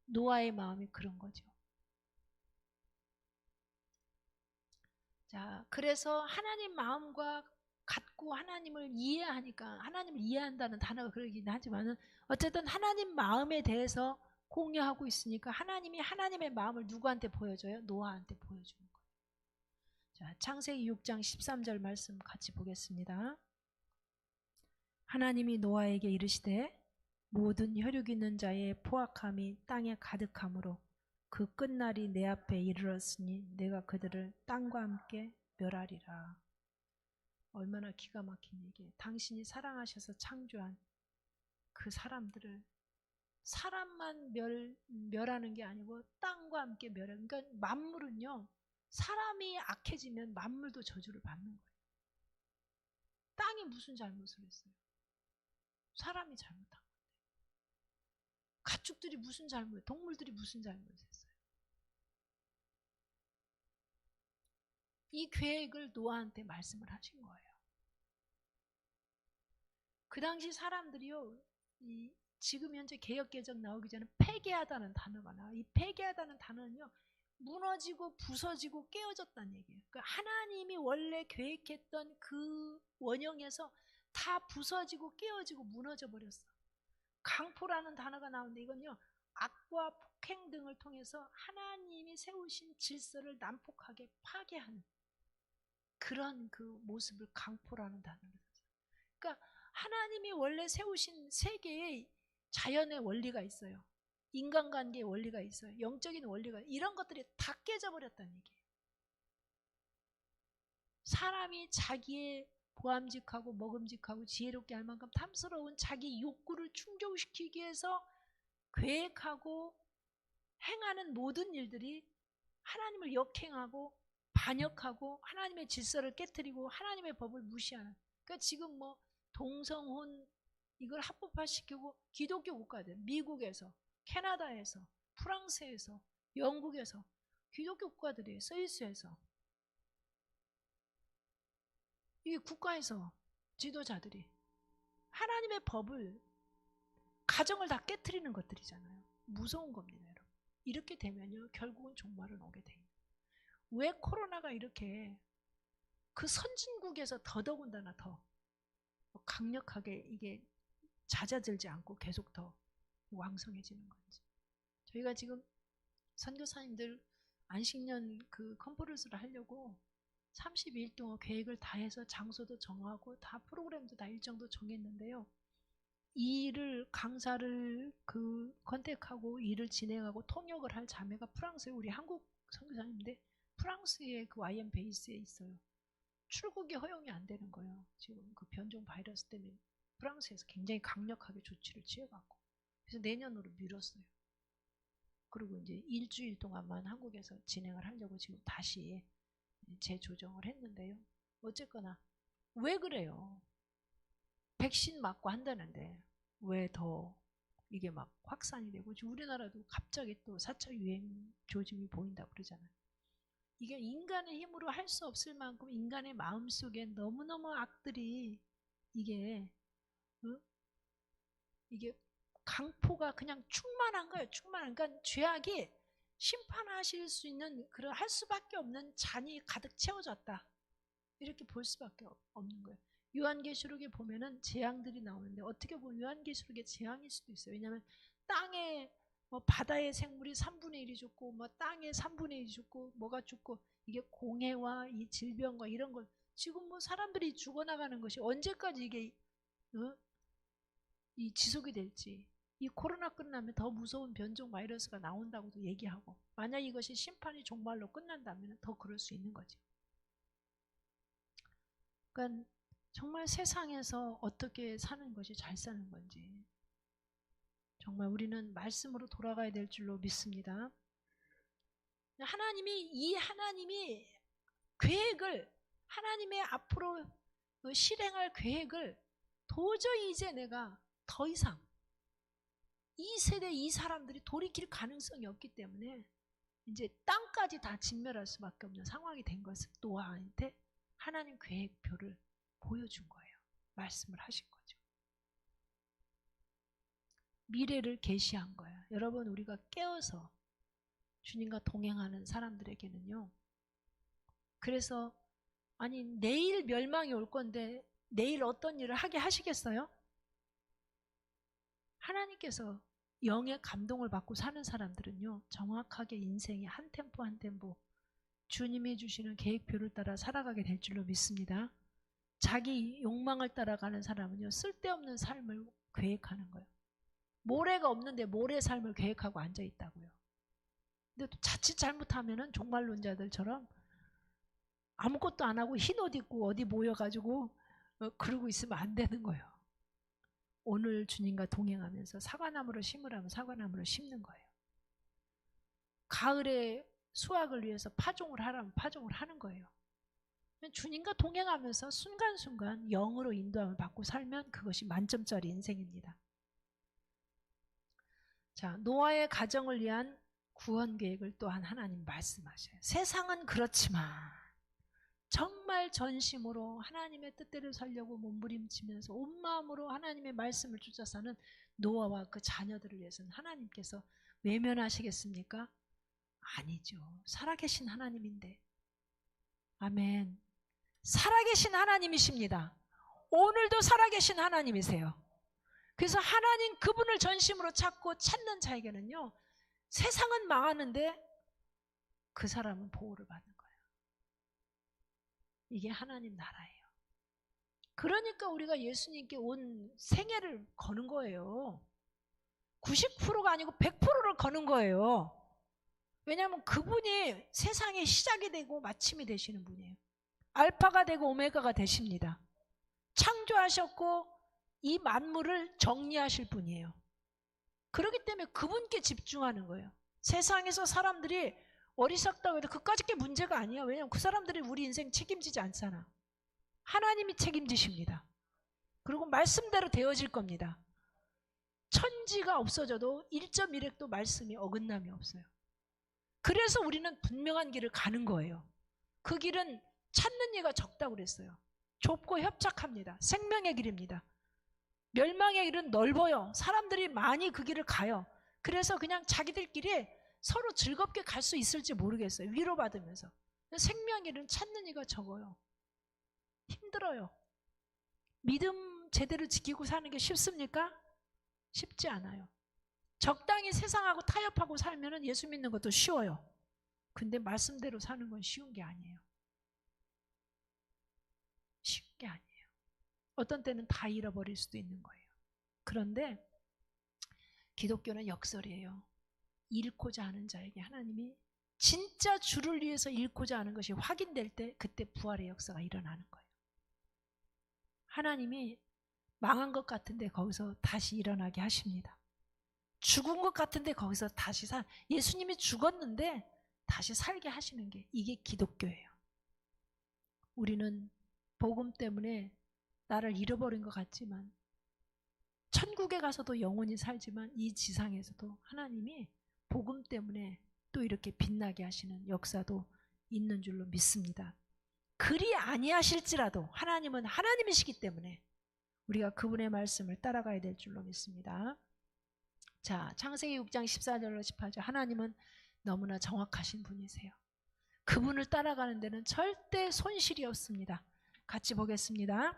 S2: 노아의 마음이 그런 거죠. 자, 그래서 하나님 마음과 같고 하나님을 이해하니까 하나님을 이해한다는 단어가 그러긴 하지만은 어쨌든 하나님 마음에 대해서 공유하고 있으니까 하나님이 하나님의 마음을 누구한테 보여줘요? 노아한테 보여주는 거예요. 자, 창세기 6장 13절 말씀 같이 보겠습니다. 하나님이 노아에게 이르시되 모든 혈육 있는 자의 포악함이 땅에 가득함으로 그 끝날이 내 앞에 이르렀으니 내가 그들을 땅과 함께 멸하리라. 얼마나 기가 막힌 얘기예요. 당신이 사랑하셔서 창조한 그 사람들을 사람만 멸하는 게 아니고 땅과 함께 멸하는. 그러니까 만물은요 사람이 악해지면 만물도 저주를 받는 거예요. 땅이 무슨 잘못을 했어요? 사람이 잘못한 건데. 가축들이 무슨 잘못, 동물들이 무슨 잘못했어요? 이 계획을 노아한테 말씀을 하신 거예요. 그 당시 사람들이요, 지금 현재 개혁개정 나오기 전에 폐괴하다는 단어가 나와요. 이 폐괴하다는 단어는요, 무너지고 부서지고 깨어졌다는 얘기예요. 그러니까 하나님이 원래 계획했던 그 원형에서 다 부서지고 깨어지고 무너져 버렸어. 강포라는 단어가 나오는데 이건요 악과 폭행 등을 통해서 하나님이 세우신 질서를 난폭하게 파괴하는 그런 그 모습을 강포라는 단어를 썼어요. 그러니까 하나님이 원래 세우신 세계의 자연의 원리가 있어요. 인간관계의 원리가 있어요. 영적인 원리가, 이런 것들이 다 깨져버렸다는 얘기예요. 사람이 자기의 보암직하고 먹음직하고 지혜롭게 할 만큼 탐스러운 자기 욕구를 충족시키기 위해서 계획하고 행하는 모든 일들이 하나님을 역행하고 반역하고 하나님의 질서를 깨트리고 하나님의 법을 무시하는, 그러니까 지금 뭐 동성혼 이걸 합법화시키고 기독교 국가들, 미국에서, 캐나다에서, 프랑스에서, 영국에서, 기독교 국가들이, 스위스에서, 이 국가에서 지도자들이 하나님의 법을, 가정을 다 깨트리는 것들이잖아요. 무서운 겁니다, 여러분. 이렇게 되면요, 결국은 종말은 오게 돼요. 왜 코로나가 이렇게 그 선진국에서 더더군다나 더 강력하게 이게 잦아들지 않고 계속 더 왕성해지는 건지. 저희가 지금 선교사님들 안식년 그 컨퍼런스를 하려고 32일 동안 계획을 다 해서 장소도 정하고 다 프로그램도 다 일정도 정했는데요. 이 일을, 강사를 그 컨택하고 일을 진행하고 통역을 할 자매가 프랑스에, 우리 한국 선교사님인데 프랑스의 그 YM 베이스에 있어요. 출국이 허용이 안 되는 거예요. 지금 그 변종 바이러스 때문에 프랑스에서 굉장히 강력하게 조치를 취해갖고. 그래서 내년으로 미뤘어요. 그리고 이제 일주일 동안만 한국에서 진행을 하려고 지금 다시 재조정을 했는데요. 어쨌거나 왜 그래요? 백신 맞고 한다는데 왜 더 이게 막 확산이 되고, 우리나라도 갑자기 또 4차 유행 조짐이 보인다고 그러잖아요. 이게 인간의 힘으로 할 수 없을 만큼 인간의 마음속에 너무너무 악들이 이게 이게 강포가 그냥 충만한 거예요. 충만한. 그러니까 죄악이 심판하실 수 있는, 그런 할 수밖에 없는 잔이 가득 채워졌다. 이렇게 볼 수밖에 없는 거예요. 요한계시록에 보면은 재앙들이 나오는데 어떻게 보면 요한계시록의 재앙일 수도 있어요. 왜냐하면 땅에 뭐 바다의 생물이 3분의 1이 죽고 뭐 땅에 3분의 1이 죽고 뭐가 죽고, 이게 공해와 이 질병과 이런 걸 지금 뭐 사람들이 죽어나가는 것이 언제까지 이게 이 지속이 될지, 이 코로나 끝나면 더 무서운 변종 바이러스가 나온다고도 얘기하고, 만약 이것이 심판이 종말로 끝난다면 더 그럴 수 있는 거죠. 그러니까 정말 세상에서 어떻게 사는 것이 잘 사는 건지 정말 우리는 말씀으로 돌아가야 될 줄로 믿습니다. 하나님이 계획을, 하나님의 앞으로 실행할 계획을 도저히 이제 내가 더 이상 이 세대 이 사람들이 돌이킬 가능성이 없기 때문에 이제 땅까지 다 진멸할 수밖에 없는 상황이 된 것을 노아한테 하나님 계획표를 보여준 거예요. 말씀을 하신 거죠. 미래를 계시한 거예요. 여러분, 우리가 깨어서 주님과 동행하는 사람들에게는요, 그래서 아니 내일 멸망이 올 건데 내일 어떤 일을 하게 하시겠어요? 하나님께서 영의 감동을 받고 사는 사람들은요, 정확하게 인생의 한 템포 한 템포 주님이 주시는 계획표를 따라 살아가게 될 줄로 믿습니다. 자기 욕망을 따라가는 사람은요, 쓸데없는 삶을 계획하는 거예요. 모래가 없는데 모래 삶을 계획하고 앉아있다고요. 근데 또 자칫 잘못하면은 종말론자들처럼 아무것도 안 하고 흰 옷 입고 어디 모여가지고 그러고 있으면 안 되는 거예요. 오늘 주님과 동행하면서 사과나무를 심으라면 사과나무를 심는 거예요. 가을에 수확을 위해서 파종을 하라면 파종을 하는 거예요. 주님과 동행하면서 순간순간 영으로 인도함을 받고 살면 그것이 만점짜리 인생입니다. 자, 노아의 가정을 위한 구원 계획을 또한 하나님 말씀하셔요. 세상은 그렇지만 정말 전심으로 하나님의 뜻대로 살려고 몸부림치면서 온 마음으로 하나님의 말씀을 쫓아 사는 노아와 그 자녀들을 위해서는 하나님께서 외면하시겠습니까? 아니죠. 살아계신 하나님인데. 아멘. 살아계신 하나님이십니다. 오늘도 살아계신 하나님이세요. 그래서 하나님 그분을 전심으로 찾고 찾는 자에게는요, 세상은 망하는데 그 사람은 보호를 받는 거예요. 이게 하나님 나라예요. 그러니까 우리가 예수님께 온 생애를 거는 거예요. 90%가 아니고 100%를 거는 거예요. 왜냐하면 그분이 세상의 시작이 되고 마침이 되시는 분이에요. 알파가 되고 오메가가 되십니다. 창조하셨고 이 만물을 정리하실 분이에요. 그렇기 때문에 그분께 집중하는 거예요. 세상에서 사람들이 어리석다고 해도 그까짓 게 문제가 아니야. 왜냐하면 그 사람들이 우리 인생 책임지지 않잖아. 하나님이 책임지십니다. 그리고 말씀대로 되어질 겁니다. 천지가 없어져도 1.1획도 말씀이 어긋남이 없어요. 그래서 우리는 분명한 길을 가는 거예요. 그 길은 찾는 이가 적다고 그랬어요. 좁고 협착합니다. 생명의 길입니다. 멸망의 길은 넓어요. 사람들이 많이 그 길을 가요. 그래서 그냥 자기들끼리 서로 즐겁게 갈 수 있을지 모르겠어요. 위로받으면서. 생명의 길은 찾는 이가 적어요. 힘들어요. 믿음 제대로 지키고 사는 게 쉽습니까? 쉽지 않아요. 적당히 세상하고 타협하고 살면 예수 믿는 것도 쉬워요. 근데 말씀대로 사는 건 쉬운 게 아니에요. 쉬운 게 아니에요. 어떤 때는 다 잃어버릴 수도 있는 거예요. 그런데 기독교는 역설이에요. 잃고자 하는 자에게 하나님이 진짜 주를 위해서 잃고자 하는 것이 확인될 때 그때 부활의 역사가 일어나는 거예요. 하나님이 망한 것 같은데 거기서 다시 일어나게 하십니다. 죽은 것 같은데 거기서 다시 예수님이 죽었는데 다시 살게 하시는 게 이게 기독교예요. 우리는 복음 때문에 나를 잃어버린 것 같지만 천국에 가서도 영원히 살지만 이 지상에서도 하나님이 복음 때문에 또 이렇게 빛나게 하시는 역사도 있는 줄로 믿습니다. 그리 아니하실지라도 하나님은 하나님이시기 때문에 우리가 그분의 말씀을 따라가야 될 줄로 믿습니다. 자, 창세기 6장 14절로 18절. 하나님은 너무나 정확하신 분이세요. 그분을 따라가는 데는 절대 손실이 없습니다. 같이 보겠습니다.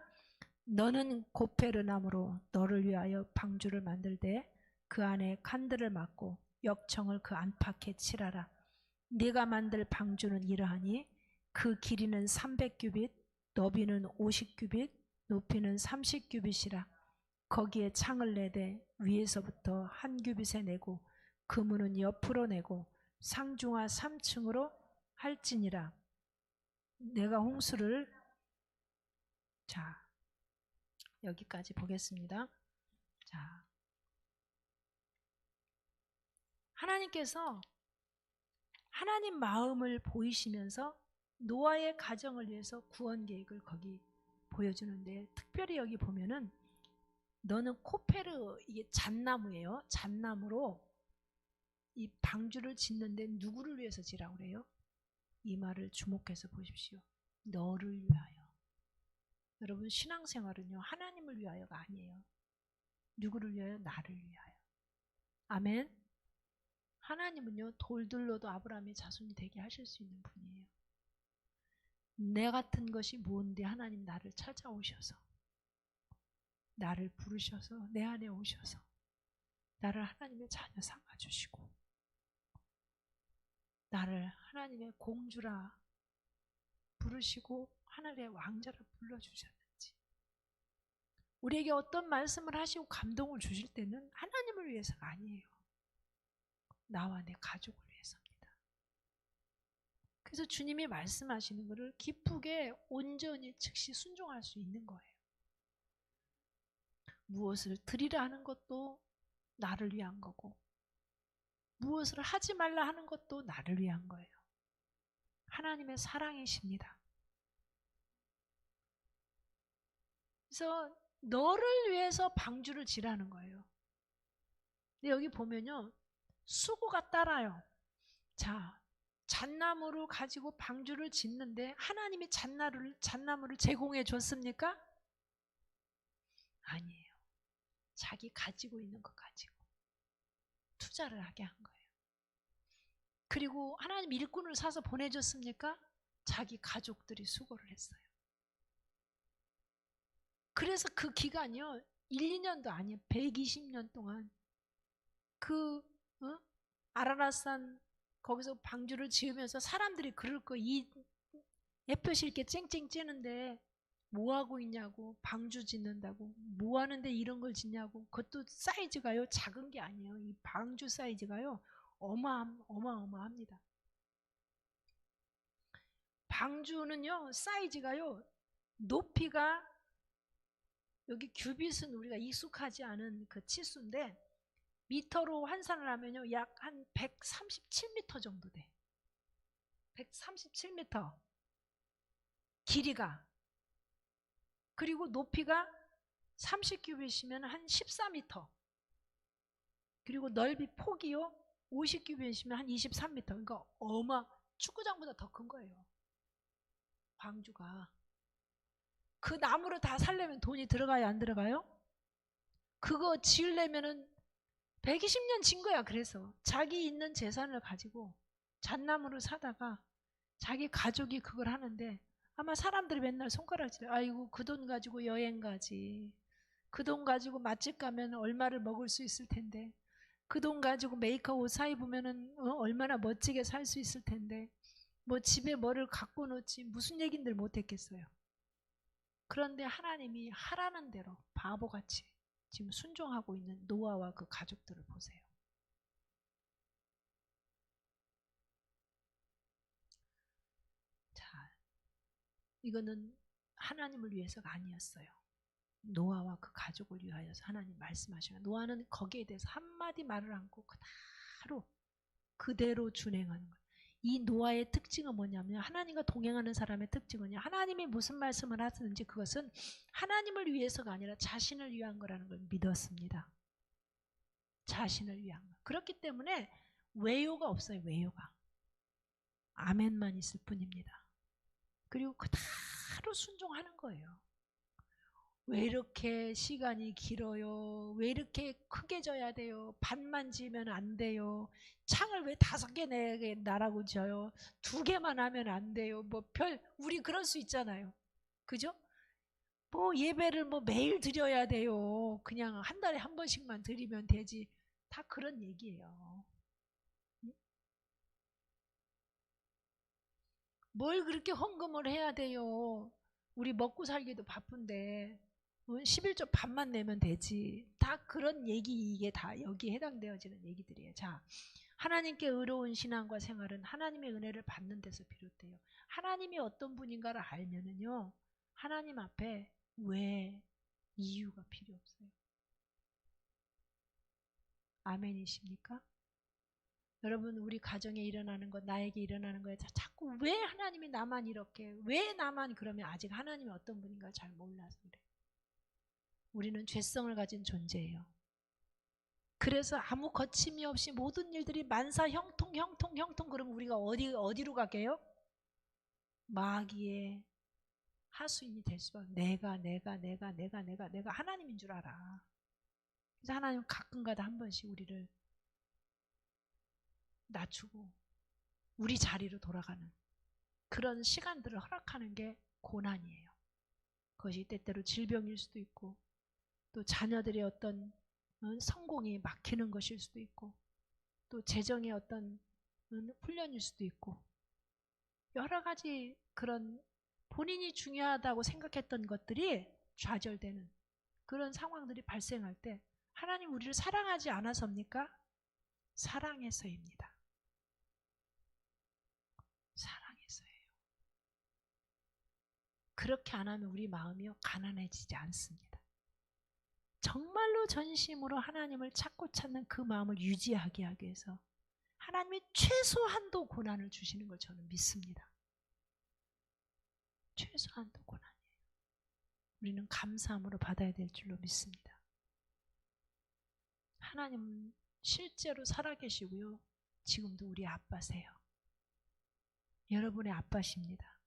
S2: 너는 고페르나무로 너를 위하여 방주를 만들되 그 안에 칸들을 막고 역청을 그 안팎에 칠하라. 네가 만들 방주는 이러하니 그 길이는 300규빗, 너비는 50규빗, 높이는 30규빗이라. 거기에 창을 내되 위에서부터 한 규빗에 내고 그 문은 옆으로 내고 상중하 3층으로 할지니라. 내가 홍수를 자 여기까지 보겠습니다. 자, 하나님께서 하나님 마음을 보이시면서 노아의 가정을 위해서 구원 계획을 거기 보여주는데 특별히 여기 보면은 너는 코페르 이게 잣나무예요. 잣나무로 이 방주를 짓는데 누구를 위해서 지라고 그래요? 이 말을 주목해서 보십시오. 너를 위하여. 여러분 신앙생활은요 하나님을 위하여가 아니에요. 누구를 위하여? 나를 위하여. 아멘. 하나님은요 돌들로도 아브라함의 자손이 되게 하실 수 있는 분이에요. 내 같은 것이 뭔데 하나님 나를 찾아오셔서 나를 부르셔서 내 안에 오셔서 나를 하나님의 자녀 삼아주시고 나를 하나님의 공주라 부르시고 하늘의 왕자라 불러주셨는지, 우리에게 어떤 말씀을 하시고 감동을 주실 때는 하나님을 위해서가 아니에요. 나와 내 가족을 위해서입니다. 그래서 주님이 말씀하시는 것을 기쁘게 온전히 즉시 순종할 수 있는 거예요. 무엇을 드리라 하는 것도 나를 위한 거고 무엇을 하지 말라 하는 것도 나를 위한 거예요. 하나님의 사랑이십니다. 그래서 너를 위해서 방주를 지라는 거예요. 근데 여기 보면요 수고가 따라요. 자, 잣나무를 가지고 방주를 짓는데 하나님이 잣나무를 제공해 줬습니까? 아니에요. 자기 가지고 있는 것 가지고 투자를 하게 한 거예요. 그리고 하나님 일꾼을 사서 보내줬습니까? 자기 가족들이 수고를 했어요. 그래서 그 기간이요 1, 2년도 아니에요. 120년 동안 그 아라랏산 거기서 방주를 지으면서 사람들이 그럴 거 이 햇볕이 이렇게 쨍쨍 찌는데 뭐 하고 있냐고, 방주 짓는다고, 뭐 하는데 이런 걸 짓냐고. 그것도 사이즈가요, 작은 게 아니에요. 이 방주 사이즈가요, 어마어마합니다. 방주는요, 사이즈가요, 높이가, 여기 규빗은 우리가 익숙하지 않은 그 치수인데, 미터로 환산을 하면요, 약 한 137m 정도 돼. 137m. 길이가. 그리고 높이가 30규빗이면 한 14m. 그리고 넓이 폭이요, 50규빗이면 한 23m. 그러니까 축구장보다 더 큰 거예요. 광주가. 그 나무를 다 살려면 돈이 들어가요, 안 들어가요? 그거 지으려면은 120년 진 거야. 그래서 자기 있는 재산을 가지고 잣나무를 사다가 자기 가족이 그걸 하는데, 아마 사람들이 맨날 손가락질, 아이고 그 돈 가지고 여행 가지, 그 돈 가지고 맛집 가면 얼마를 먹을 수 있을 텐데, 그 돈 가지고 메이크업 옷 사 입으면은 얼마나 멋지게 살 수 있을 텐데, 뭐 집에 뭐를 갖고 놓지, 무슨 얘긴들 못했겠어요. 그런데 하나님이 하라는 대로 바보같이 지금 순종하고 있는 노아와 그 가족들을 보세요. 자, 이거는 하나님을 위해서가 아니었어요. 노아와 그 가족을 위하여서 하나님 말씀하시는, 노아는 거기에 대해서 한마디 말을 않고 그대로 준행하는 거예요. 이 노아의 특징은 뭐냐면, 하나님과 동행하는 사람의 특징은요, 하나님이 무슨 말씀을 하시는지 그것은 하나님을 위해서가 아니라 자신을 위한 거라는 걸 믿었습니다. 자신을 위한 거. 그렇기 때문에 외요가 없어요. 외요가. 아멘만 있을 뿐입니다. 그리고 그대로 순종하는 거예요. 왜 이렇게 시간이 길어요? 왜 이렇게 크게 져야 돼요? 반만 지으면 안 돼요? 창을 왜 5개 나라고 져요? 2개만 하면 안 돼요? 우리 그럴 수 있잖아요. 그죠? 예배를 매일 드려야 돼요. 그냥 한 달에 한 번씩만 드리면 되지. 다 그런 얘기예요. 뭘 그렇게 헌금을 해야 돼요? 우리 먹고 살기도 바쁜데 11조 반만 내면 되지. 다 그런 얘기, 이게 다 여기에 해당되어지는 얘기들이에요. 자, 하나님께 의로운 신앙과 생활은 하나님의 은혜를 받는 데서 비롯돼요. 하나님이 어떤 분인가를 알면은요, 하나님 앞에 왜 이유가 필요 없어요. 아멘이십니까? 여러분, 우리 가정에 일어나는 것, 나에게 일어나는 거에 자꾸 왜 하나님이 나만 이렇게, 왜 나만, 그러면 아직 하나님이 어떤 분인가 잘 몰라서 그래. 우리는 죄성을 가진 존재예요. 그래서 아무 거침이 없이 모든 일들이 만사 형통 그러면 우리가 어디로 가게요? 마귀의 하수인이 될 수밖에. 내가 하나님인 줄 알아. 그래서 하나님 가끔가다 한 번씩 우리를 낮추고 우리 자리로 돌아가는 그런 시간들을 허락하는 게 고난이에요. 그것이 때때로 질병일 수도 있고, 또 자녀들의 어떤 성공이 막히는 것일 수도 있고, 또 재정의 어떤 훈련일 수도 있고, 여러 가지 그런 본인이 중요하다고 생각했던 것들이 좌절되는 그런 상황들이 발생할 때, 하나님 우리를 사랑하지 않아서입니까? 사랑해서입니다. 사랑해서예요. 그렇게 안 하면 우리 마음이요, 가난해지지 않습니다. 정말로 전심으로 하나님을 찾는 그 마음을 유지하게 하기 위해서 하나님이 최소한도 고난을 주시는 걸 저는 믿습니다. 최소한도 고난이에요. 우리는 감사함으로 받아야 될 줄로 믿습니다. 하나님은 실제로 살아계시고요, 지금도 우리 아빠세요. 여러분의 아빠십니다.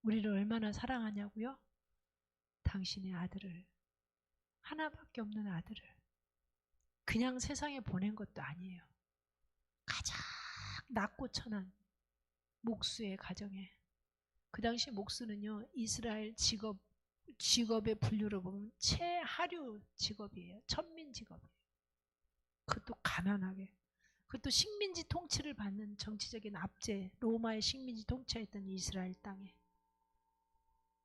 S2: 우리를 얼마나 사랑하냐고요? 당신의 아들을, 하나밖에 없는 아들을 그냥 세상에 보낸 것도 아니에요. 가장 낮고 천한 목수의 가정에, 그 당시 목수는요, 이스라엘 직업의 분류로 보면 최하류 직업이에요. 천민 직업이에요. 그것도 가난하게, 그것도 식민지 통치를 받는 정치적인 압제, 로마의 식민지 통치했던 이스라엘 땅에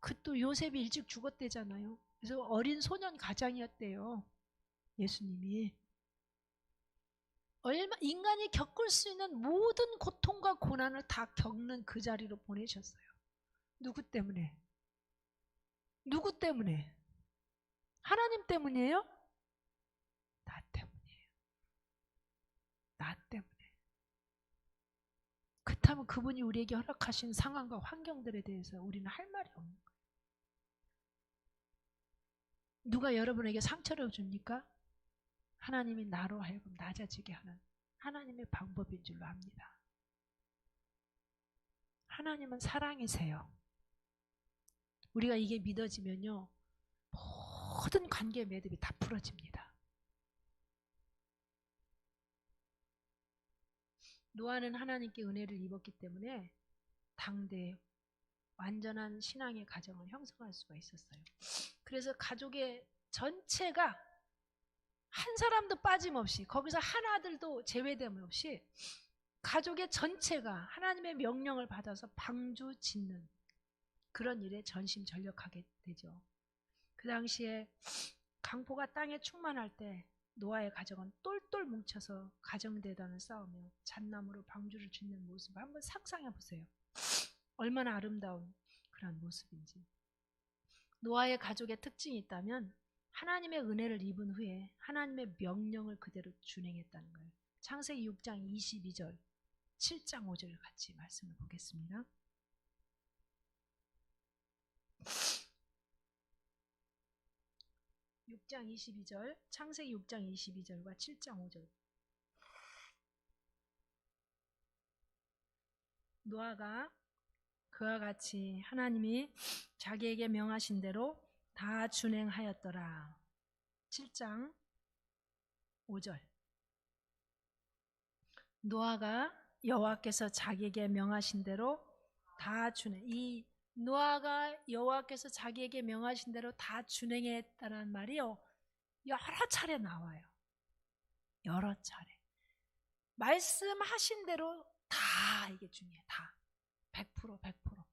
S2: 그 또 요셉이 일찍 죽었대잖아요. 그래서 어린 소년 가장이었대요. 예수님이. 인간이 겪을 수 있는 모든 고통과 고난을 다 겪는 그 자리로 보내셨어요. 누구 때문에? 누구 때문에? 하나님 때문이에요? 나 때문이에요. 나 때문에. 그렇다면 그분이 우리에게 허락하신 상황과 환경들에 대해서 우리는 할 말이 없는 거예요. 누가 여러분에게 상처를 줍니까? 하나님이 나로 하여금 낮아지게 하는 하나님의 방법인 줄로 압니다. 하나님은 사랑이세요. 우리가 이게 믿어지면요, 모든 관계의 매듭이 다 풀어집니다. 노아는 하나님께 은혜를 입었기 때문에 당대 완전한 신앙의 가정을 형성할 수가 있었어요. 그래서 가족의 전체가 한 사람도 빠짐없이, 거기서 한 아들도 제외됨 없이 가족의 전체가 하나님의 명령을 받아서 방주 짓는 그런 일에 전심전력하게 되죠. 그 당시에 강포가 땅에 충만할 때 노아의 가정은 똘똘 뭉쳐서 가정대단을 쌓으며 잣나무로 방주를 짓는 모습을 한번 상상해 보세요. 얼마나 아름다운 그런 모습인지. 노아의 가족의 특징이 있다면 하나님의 은혜를 입은 후에 하나님의 명령을 그대로 준행했다는 거예요. 창세기 6장 22절, 7장 5절 같이 말씀을 보겠습니다. 창세기 6장 22절과 7장 5절. 노아가 그와 같이 하나님이 자기에게 명하신 대로 다 준행하였더라. 7장 5절. 노아가 여호와께서 자기에게 명하신 대로 다 준행. 이 노아가 여호와께서 자기에게 명하신 대로 다 준행했다는 말이요, 여러 차례 나와요. 여러 차례. 말씀하신 대로 다 이게 중요해요. 다. 100%.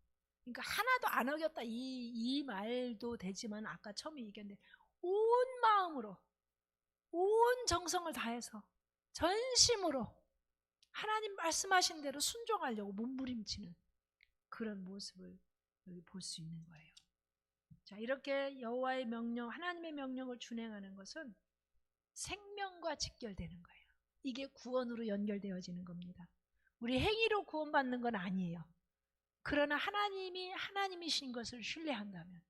S2: 그러니까 하나도 안 어겼다 이 말도 되지만, 아까 처음에 얘기했는데 온 마음으로 온 정성을 다해서 전심으로 하나님 말씀하신 대로 순종하려고 몸부림치는 그런 모습을 여기 볼 수 있는 거예요. 자, 이렇게 여호와의 명령, 하나님의 명령을 준행하는 것은 생명과 직결되는 거예요. 이게 구원으로 연결되어지는 겁니다. 우리 행위로 구원받는 건 아니에요. 그러나 하나님이신 것을 신뢰한다면,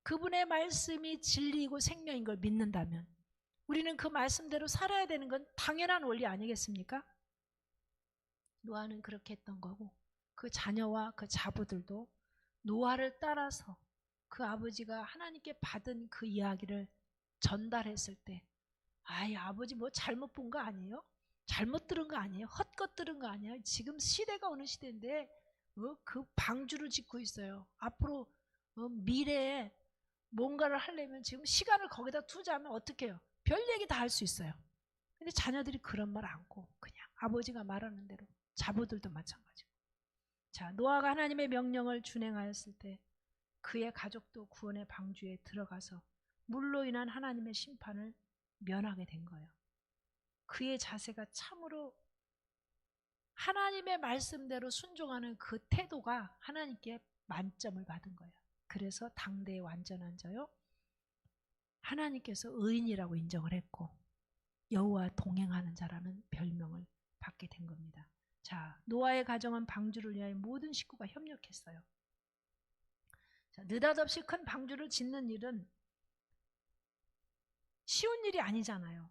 S2: 그분의 말씀이 진리이고 생명인 걸 믿는다면 우리는 그 말씀대로 살아야 되는 건 당연한 원리 아니겠습니까? 노아는 그렇게 했던 거고, 그 자녀와 그 자부들도 노아를 따라서 그 아버지가 하나님께 받은 그 이야기를 전달했을 때, 아이, 아버지 뭐 잘못 본 거 아니에요? 잘못 들은 거 아니에요? 헛것 들은 거 아니에요? 지금 시대가 어느 시대인데 그 방주를 짓고 있어요. 앞으로 미래에 뭔가를 하려면 지금 시간을 거기다 투자하면 어떻게 해요? 별 얘기 다 할 수 있어요. 근데 자녀들이 그런 말 않고 그냥 아버지가 말하는 대로, 자부들도 마찬가지고. 자, 노아가 하나님의 명령을 준행하였을 때 그의 가족도 구원의 방주에 들어가서 물로 인한 하나님의 심판을 면하게 된 거예요. 그의 자세가 참으로 하나님의 말씀대로 순종하는 그 태도가 하나님께 만점을 받은 거예요. 그래서 당대의 완전한 자요, 하나님께서 의인이라고 인정을 했고 여호와 동행하는 자라는 별명을 받게 된 겁니다. 자, 노아의 가정은 방주를 위하여 모든 식구가 협력했어요. 자, 느닷없이 큰 방주를 짓는 일은 쉬운 일이 아니잖아요.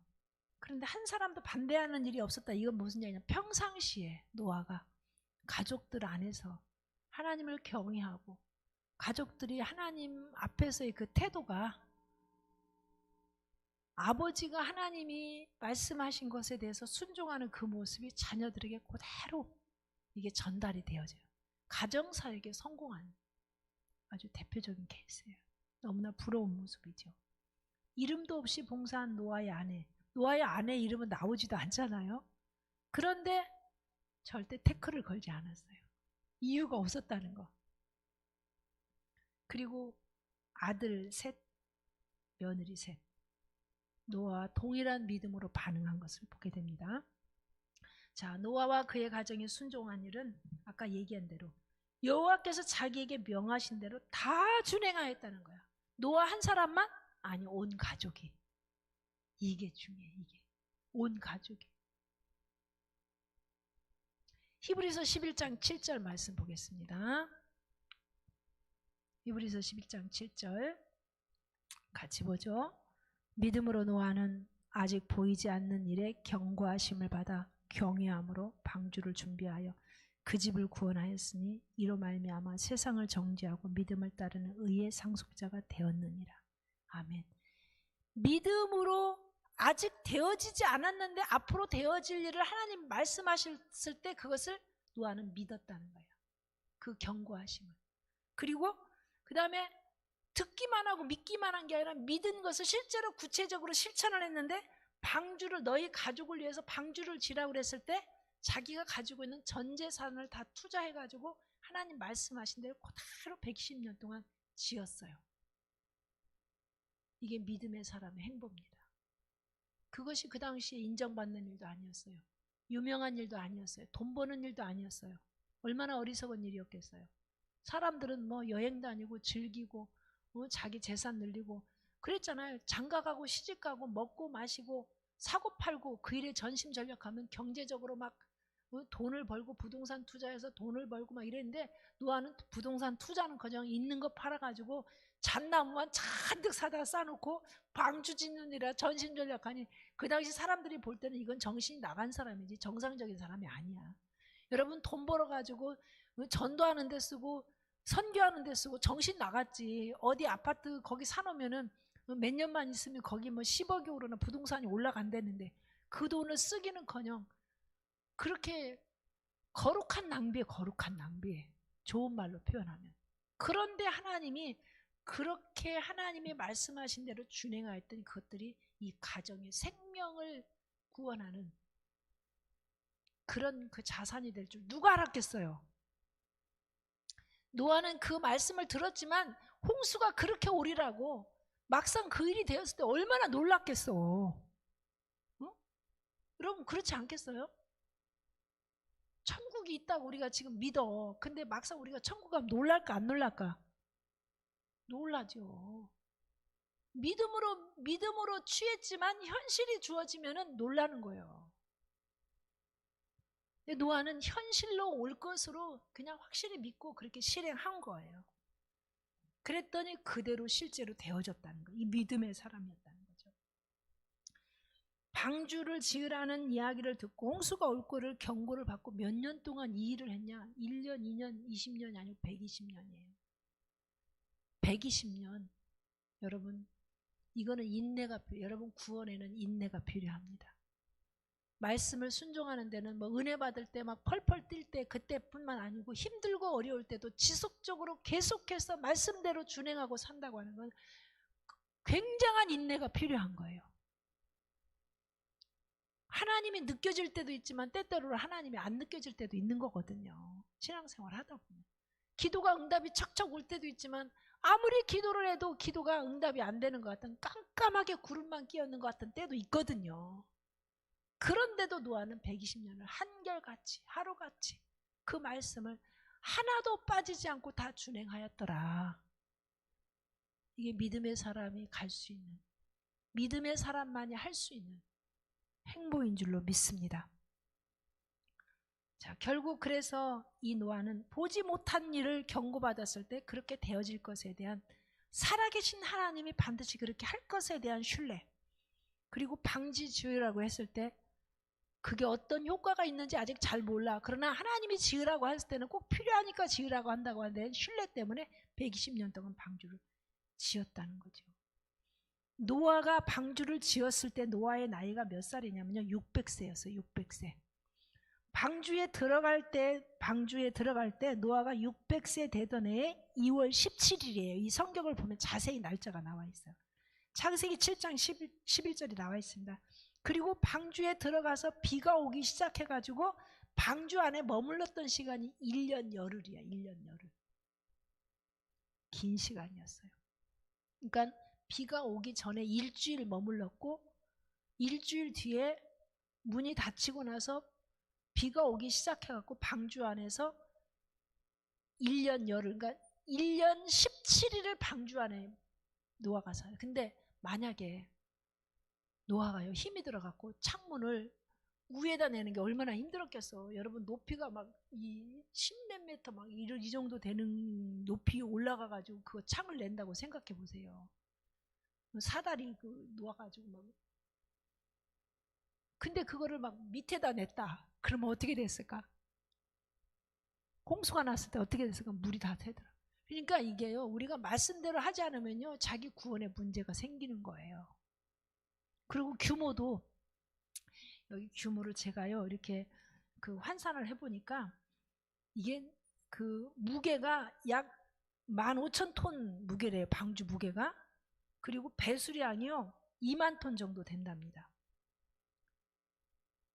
S2: 그런데 한 사람도 반대하는 일이 없었다. 이건 무슨 얘기냐? 평상시에 노아가 가족들 안에서 하나님을 경외하고 가족들이 하나님 앞에서의 그 태도가, 아버지가 하나님이 말씀하신 것에 대해서 순종하는 그 모습이 자녀들에게 그대로 이게 전달이 되어져요. 가정사역에 성공한 아주 대표적인 케이스예요. 너무나 부러운 모습이죠. 이름도 없이 봉사한 노아의 아내. 노아의 아내 이름은 나오지도 않잖아요. 그런데 절대 태클을 걸지 않았어요. 이유가 없었다는 거. 그리고 아들 셋, 며느리 셋. 노아와 동일한 믿음으로 반응한 것을 보게 됩니다. 자, 노아와 그의 가정이 순종한 일은 아까 얘기한 대로 여호와께서 자기에게 명하신 대로 다 준행하였다는 거야. 노아 한 사람만? 아니, 온 가족이. 이게 중요해. 이게 온 가족이. 히브리서 11장 7절 말씀 보겠습니다. 히브리서 11장 7절 같이 보죠. 믿음으로 노아는 아직 보이지 않는 일에 경고하심을 받아 경외함으로 방주를 준비하여 그 집을 구원하였으니 이로 말미암아 세상을 정죄하고 믿음을 따르는 의의 상속자가 되었느니라. 아멘. 믿음으로 아직 되어지지 않았는데 앞으로 되어질 일을 하나님 말씀하셨을 때 그것을 노아는 믿었다는 거예요. 그 경고하심을. 그리고 그 다음에 듣기만 하고 믿기만 한 게 아니라 믿은 것을 실제로 구체적으로 실천을 했는데 방주를 너희 가족을 위해서 방주를 지라고 그랬을 때 자기가 가지고 있는 전 재산을 다 투자해가지고 하나님 말씀하신 대로 그대로 110년 동안 지었어요. 이게 믿음의 사람의 행보입니다. 그것이 그 당시에 인정받는 일도 아니었어요. 유명한 일도 아니었어요. 돈 버는 일도 아니었어요. 얼마나 어리석은 일이었겠어요. 사람들은 뭐 여행 다니고 즐기고 자기 재산 늘리고 그랬잖아요. 장가가고 시집가고 먹고 마시고 사고 팔고 그 일에 전심전력하면 경제적으로 막 돈을 벌고 부동산 투자해서 돈을 벌고 막 이랬는데 노아는 부동산 투자는커녕 있는 거 팔아가지고 잣나무만 잔뜩 사다 싸놓고 방주 짓는 일이라 전심전력하니 그 당시 사람들이 볼 때는 이건 정신이 나간 사람이지 정상적인 사람이 아니야. 여러분 돈 벌어가지고 전도하는 데 쓰고 선교하는 데 쓰고 정신 나갔지. 어디 아파트 거기 사놓으면은 몇 년만 있으면 거기 뭐 10억이 오르나 부동산이 올라간다는데 그 돈을 쓰기는커녕 그렇게 거룩한 낭비에 거룩한 낭비에 좋은 말로 표현하면. 그런데 하나님이 그렇게 하나님이 말씀하신 대로 준행하였더니 그것들이 이 가정의 생명을 구원하는 그런 그 자산이 될 줄 누가 알았겠어요. 노아는 그 말씀을 들었지만 홍수가 그렇게 오리라고 막상 그 일이 되었을 때 얼마나 놀랐겠어. 여러분 그렇지 않겠어요? 천국이 있다고 우리가 지금 믿어. 근데 막상 우리가 천국 가면 놀랄까 안 놀랄까? 놀라죠. 믿음으로 취했지만 현실이 주어지면 놀라는 거예요. 근데 노아는 현실로 올 것으로 그냥 확실히 믿고 그렇게 실행한 거예요. 그랬더니 그대로 실제로 되어졌다는 거예요. 이 믿음의 사람이었다는 거죠. 방주를 지으라는 이야기를 듣고 홍수가 올 거를 경고를 받고 몇 년 동안 이 일을 했냐? 1년, 2년, 20년이 아니고 120년이에요. 120년. 여러분 이거는 인내가 필요해요. 여러분 구원에는 인내가 필요합니다. 말씀을 순종하는 데는 뭐 은혜 받을 때 막 펄펄 뛸 때 그때뿐만 아니고 힘들고 어려울 때도 지속적으로 계속해서 말씀대로 준행하고 산다고 하는 건 굉장한 인내가 필요한 거예요. 하나님이 느껴질 때도 있지만 때때로 하나님이 안 느껴질 때도 있는 거거든요. 신앙생활 하다 보면. 기도가 응답이 척척 올 때도 있지만 아무리 기도를 해도 기도가 응답이 안 되는 것 같은 깜깜하게 구름만 끼었는 것 같은 때도 있거든요. 그런데도 노아는 120년을 한결같이 하루같이 그 말씀을 하나도 빠지지 않고 다 준행하였더라. 이게 믿음의 사람이 갈 수 있는, 믿음의 사람만이 할 수 있는 행보인 줄로 믿습니다. 자, 결국 그래서 이 노아는 보지 못한 일을 경고받았을 때 그렇게 되어질 것에 대한 살아계신 하나님이 반드시 그렇게 할 것에 대한 신뢰, 그리고 방지 지으라고 했을 때 그게 어떤 효과가 있는지 아직 잘 몰라. 그러나 하나님이 지으라고 했을 때는 꼭 필요하니까 지으라고 한다고 하는데 신뢰 때문에 120년 동안 방주를 지었다는 거죠. 노아가 방주를 지었을 때 노아의 나이가 몇 살이냐면요. 600세였어요. 600세. 방주에 들어갈 때 노아가 600세 되던 해에 2월 17일이에요. 이 성경을 보면 자세히 날짜가 나와 있어요. 창세기 7장 11절이 나와 있습니다. 그리고 방주에 들어가서 비가 오기 시작해가지고 방주 안에 머물렀던 시간이 1년 열흘이야. 1년 열흘. 긴 시간이었어요. 그러니까 비가 오기 전에 일주일 머물렀고 일주일 뒤에 문이 닫히고 나서 비가 오기 시작해갖고 방주 안에서 1년 열흘, 그러니까 1년 17일을 방주 안에 노아가 살아요. 근데 만약에 노아가요 힘이 들어갖고 창문을 위에다 내는 게 얼마나 힘들었겠어. 여러분 높이가 막 이 10몇 미터 막 이 정도 되는 높이 올라가가지고 그거 창을 낸다고 생각해 보세요. 사다리 그 놓아가지고 막. 근데 그거를 막 밑에다 냈다. 그러면 어떻게 됐을까? 홍수가 났을 때 어떻게 됐을까? 물이 다 새더라. 그러니까 이게요, 우리가 말씀대로 하지 않으면요, 자기 구원에 문제가 생기는 거예요. 그리고 규모도, 여기 규모를 제가요, 이렇게 그 환산을 해보니까, 이게 그 무게가 약 15,000톤 무게래요, 방주 무게가. 그리고 배수량이요, 2만 톤 정도 된답니다.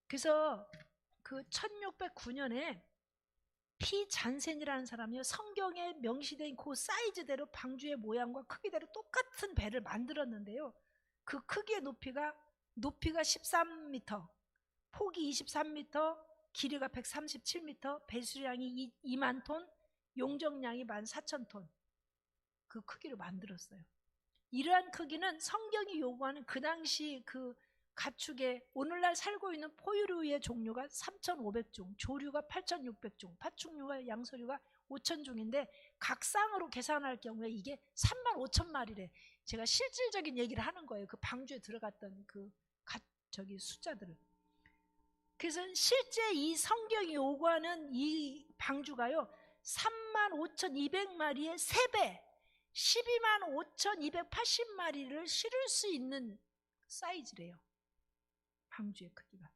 S2: 그래서 그 1609년에 피 잔센이라는 사람이요, 성경에 명시된 그 사이즈대로 방주의 모양과 크기대로 똑같은 배를 만들었는데요. 그 크기의 높이가 13m, 폭이 23m, 길이가 137m, 배수량이 2만 톤, 용적량이 14,000톤. 그 크기로 만들었어요. 이러한 크기는 성경이 요구하는 그 당시 그 가축의 오늘날 살고 있는 포유류의 종류가 3,500종, 조류가 8,600종, 파충류와 양서류가 5,000종인데 각 쌍으로 계산할 경우에 이게 35,000마리래. 제가 실질적인 얘기를 하는 거예요. 그 방주에 들어갔던 그 숫자들을. 그래서 실제 이 성경이 요구하는 이 방주가요, 35,200마리의 3배, 125,280마리를 실을 수 있는 사이즈래요. 방주의 크기가.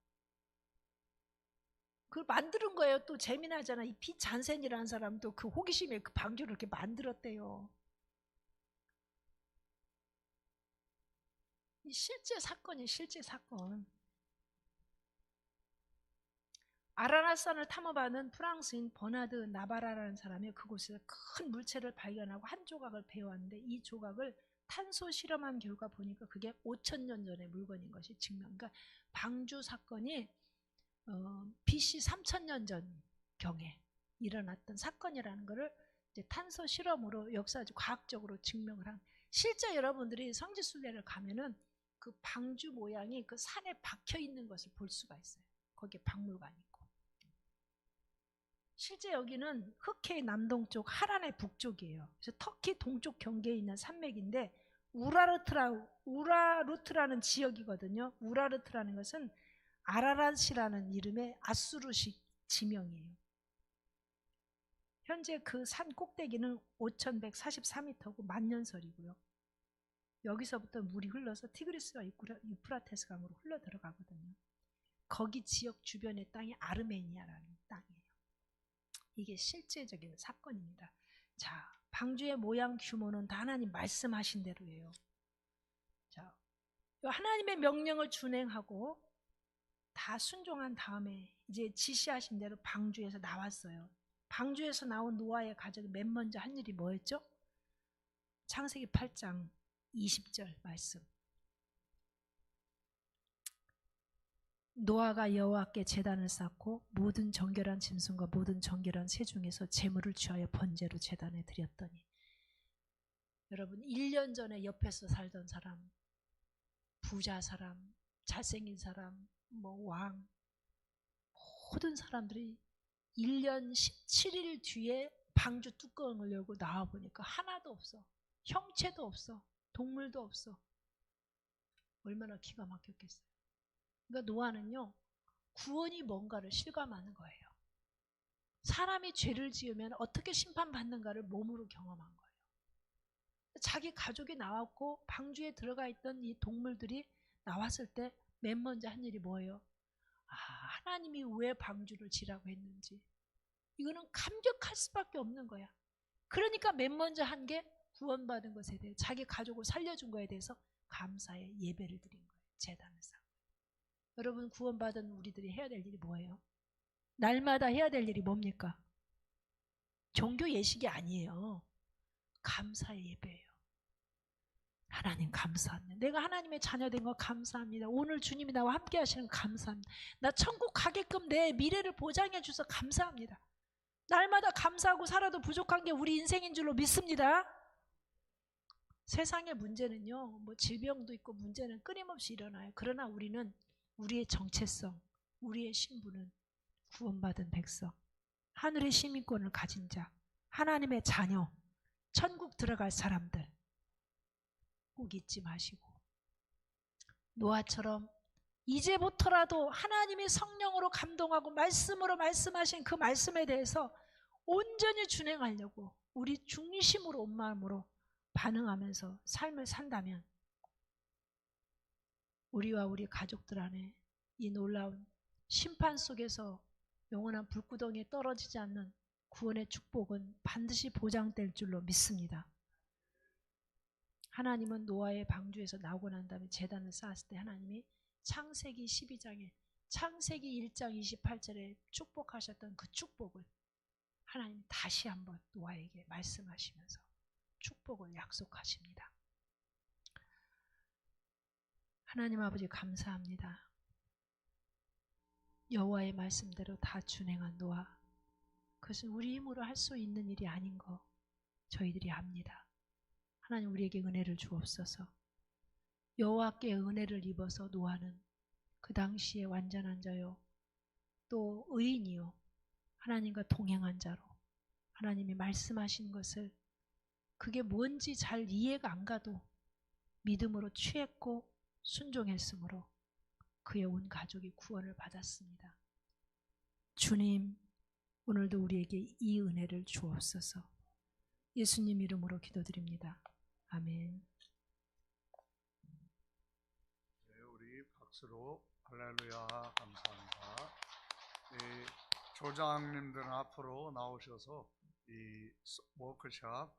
S2: 그걸 만드는 거예요. 또 재미나잖아. 이 피 잔센이라는 사람도 그 호기심에 그 방주를 이렇게 만들었대요. 이 실제 사건이 실제 사건. 아라라산을 탐험하는 프랑스인 버나드 나바라라는 사람이 그곳에서 큰 물체를 발견하고 한 조각을 배워왔는데, 이 조각을 탄소 실험한 결과 보니까 그게 5,000년 전의 물건인 것이 증명. 그러니까 방주 사건이 BC 3,000년 전 경에 일어났던 사건이라는 것을 이제 탄소 실험으로 역사적 과학적으로 증명을 한. 실제 여러분들이 성지순례를 가면은 그 방주 모양이 그 산에 박혀 있는 것을 볼 수가 있어요. 거기에 박물관이 있고. 실제 여기는 흑해의 남동쪽, 하란의 북쪽이에요. 그래서 터키 동쪽 경계에 있는 산맥인데 우라르트라는 지역이거든요. 우라르트라는 것은 아라랏이라는 이름의 아수르식 지명이에요. 현재 그 산 꼭대기는 5,144m고 만년설이고요. 여기서부터 물이 흘러서 티그리스와 유프라테스 강으로 흘러 들어가거든요. 거기 지역 주변의 땅이 아르메니아라는 땅이에요. 이게 실제적인 사건입니다. 자, 방주의 모양 규모는 다 하나님 말씀하신 대로예요. 자, 하나님의 명령을 준행하고 다 순종한 다음에 이제 지시하신 대로 방주에서 나왔어요. 방주에서 나온 노아의 가족이 맨 먼저 한 일이 뭐였죠? 창세기 8장 20절 말씀. 노아가 여호와께 제단을 쌓고 모든 정결한 짐승과 모든 정결한 새 중에서 제물을 취하여 번제로 제단에 드렸더니. 여러분 1년 전에 옆에서 살던 사람, 부자 사람, 잘생긴 사람, 왕, 모든 사람들이 1년 17일 뒤에 방주 뚜껑을 열고 나와보니까 하나도 없어. 형체도 없어. 동물도 없어. 얼마나 기가 막혔겠어요. 그러니까 노아는요, 구원이 뭔가를 실감하는 거예요. 사람이 죄를 지으면 어떻게 심판받는가를 몸으로 경험한 거예요. 자기 가족이 나왔고 방주에 들어가 있던 이 동물들이 나왔을 때 맨 먼저 한 일이 뭐예요? 하나님이 왜 방주를 지라고 했는지. 이거는 감격할 수밖에 없는 거야. 그러니까 맨 먼저 한 게 구원받은 것에 대해, 자기 가족을 살려준 거에 대해서 감사의 예배를 드린 거예요. 제단을 쌓고. 여러분 구원받은 우리들이 해야 될 일이 뭐예요? 날마다 해야 될 일이 뭡니까? 종교 예식이 아니에요. 감사의 예배예요. 하나님 감사합니다. 내가 하나님의 자녀된 거 감사합니다. 오늘 주님이 나와 함께 하시는 거 감사합니다. 나 천국 가게끔 내 미래를 보장해 주셔서 감사합니다. 날마다 감사하고 살아도 부족한 게 우리 인생인 줄로 믿습니다. 세상의 문제는요, 뭐 질병도 있고 문제는 끊임없이 일어나요. 그러나 우리는 우리의 정체성, 우리의 신분은 구원받은 백성, 하늘의 시민권을 가진 자, 하나님의 자녀, 천국 들어갈 사람들 꼭 잊지 마시고, 노아처럼 이제부터라도 하나님이 성령으로 감동하고 말씀으로 말씀하신 그 말씀에 대해서 온전히 준행하려고 우리 중심으로 온 마음으로 반응하면서 삶을 산다면 우리와 우리 가족들 안에 이 놀라운 심판 속에서 영원한 불구덩이에 떨어지지 않는 구원의 축복은 반드시 보장될 줄로 믿습니다. 하나님은 노아의 방주에서 나오고 난 다음에 제단을 쌓았을 때 하나님이 창세기 12장에 창세기 1장 28절에 축복하셨던 그 축복을 하나님 다시 한번 노아에게 말씀하시면서 축복을 약속하십니다. 하나님 아버지 감사합니다. 여호와의 말씀대로 다 준행한 노아, 그것은 우리 힘으로 할 수 있는 일이 아닌 거 저희들이 압니다. 하나님 우리에게 은혜를 주옵소서. 여호와께 은혜를 입어서 노아는 그 당시에 완전한 자요 또 의인이요 하나님과 동행한 자로 하나님이 말씀하신 것을 그게 뭔지 잘 이해가 안 가도 믿음으로 취했고 순종했으므로 그의 온 가족이 구원을 받았습니다. 주님, 오늘도 우리에게 이 은혜를 주옵소서. 예수님 이름으로 기도드립니다. 아멘.
S1: 네, 우리 박수로 할렐루야 감사합니다. 이 조장님들은 앞으로 나오셔서 이 워크숍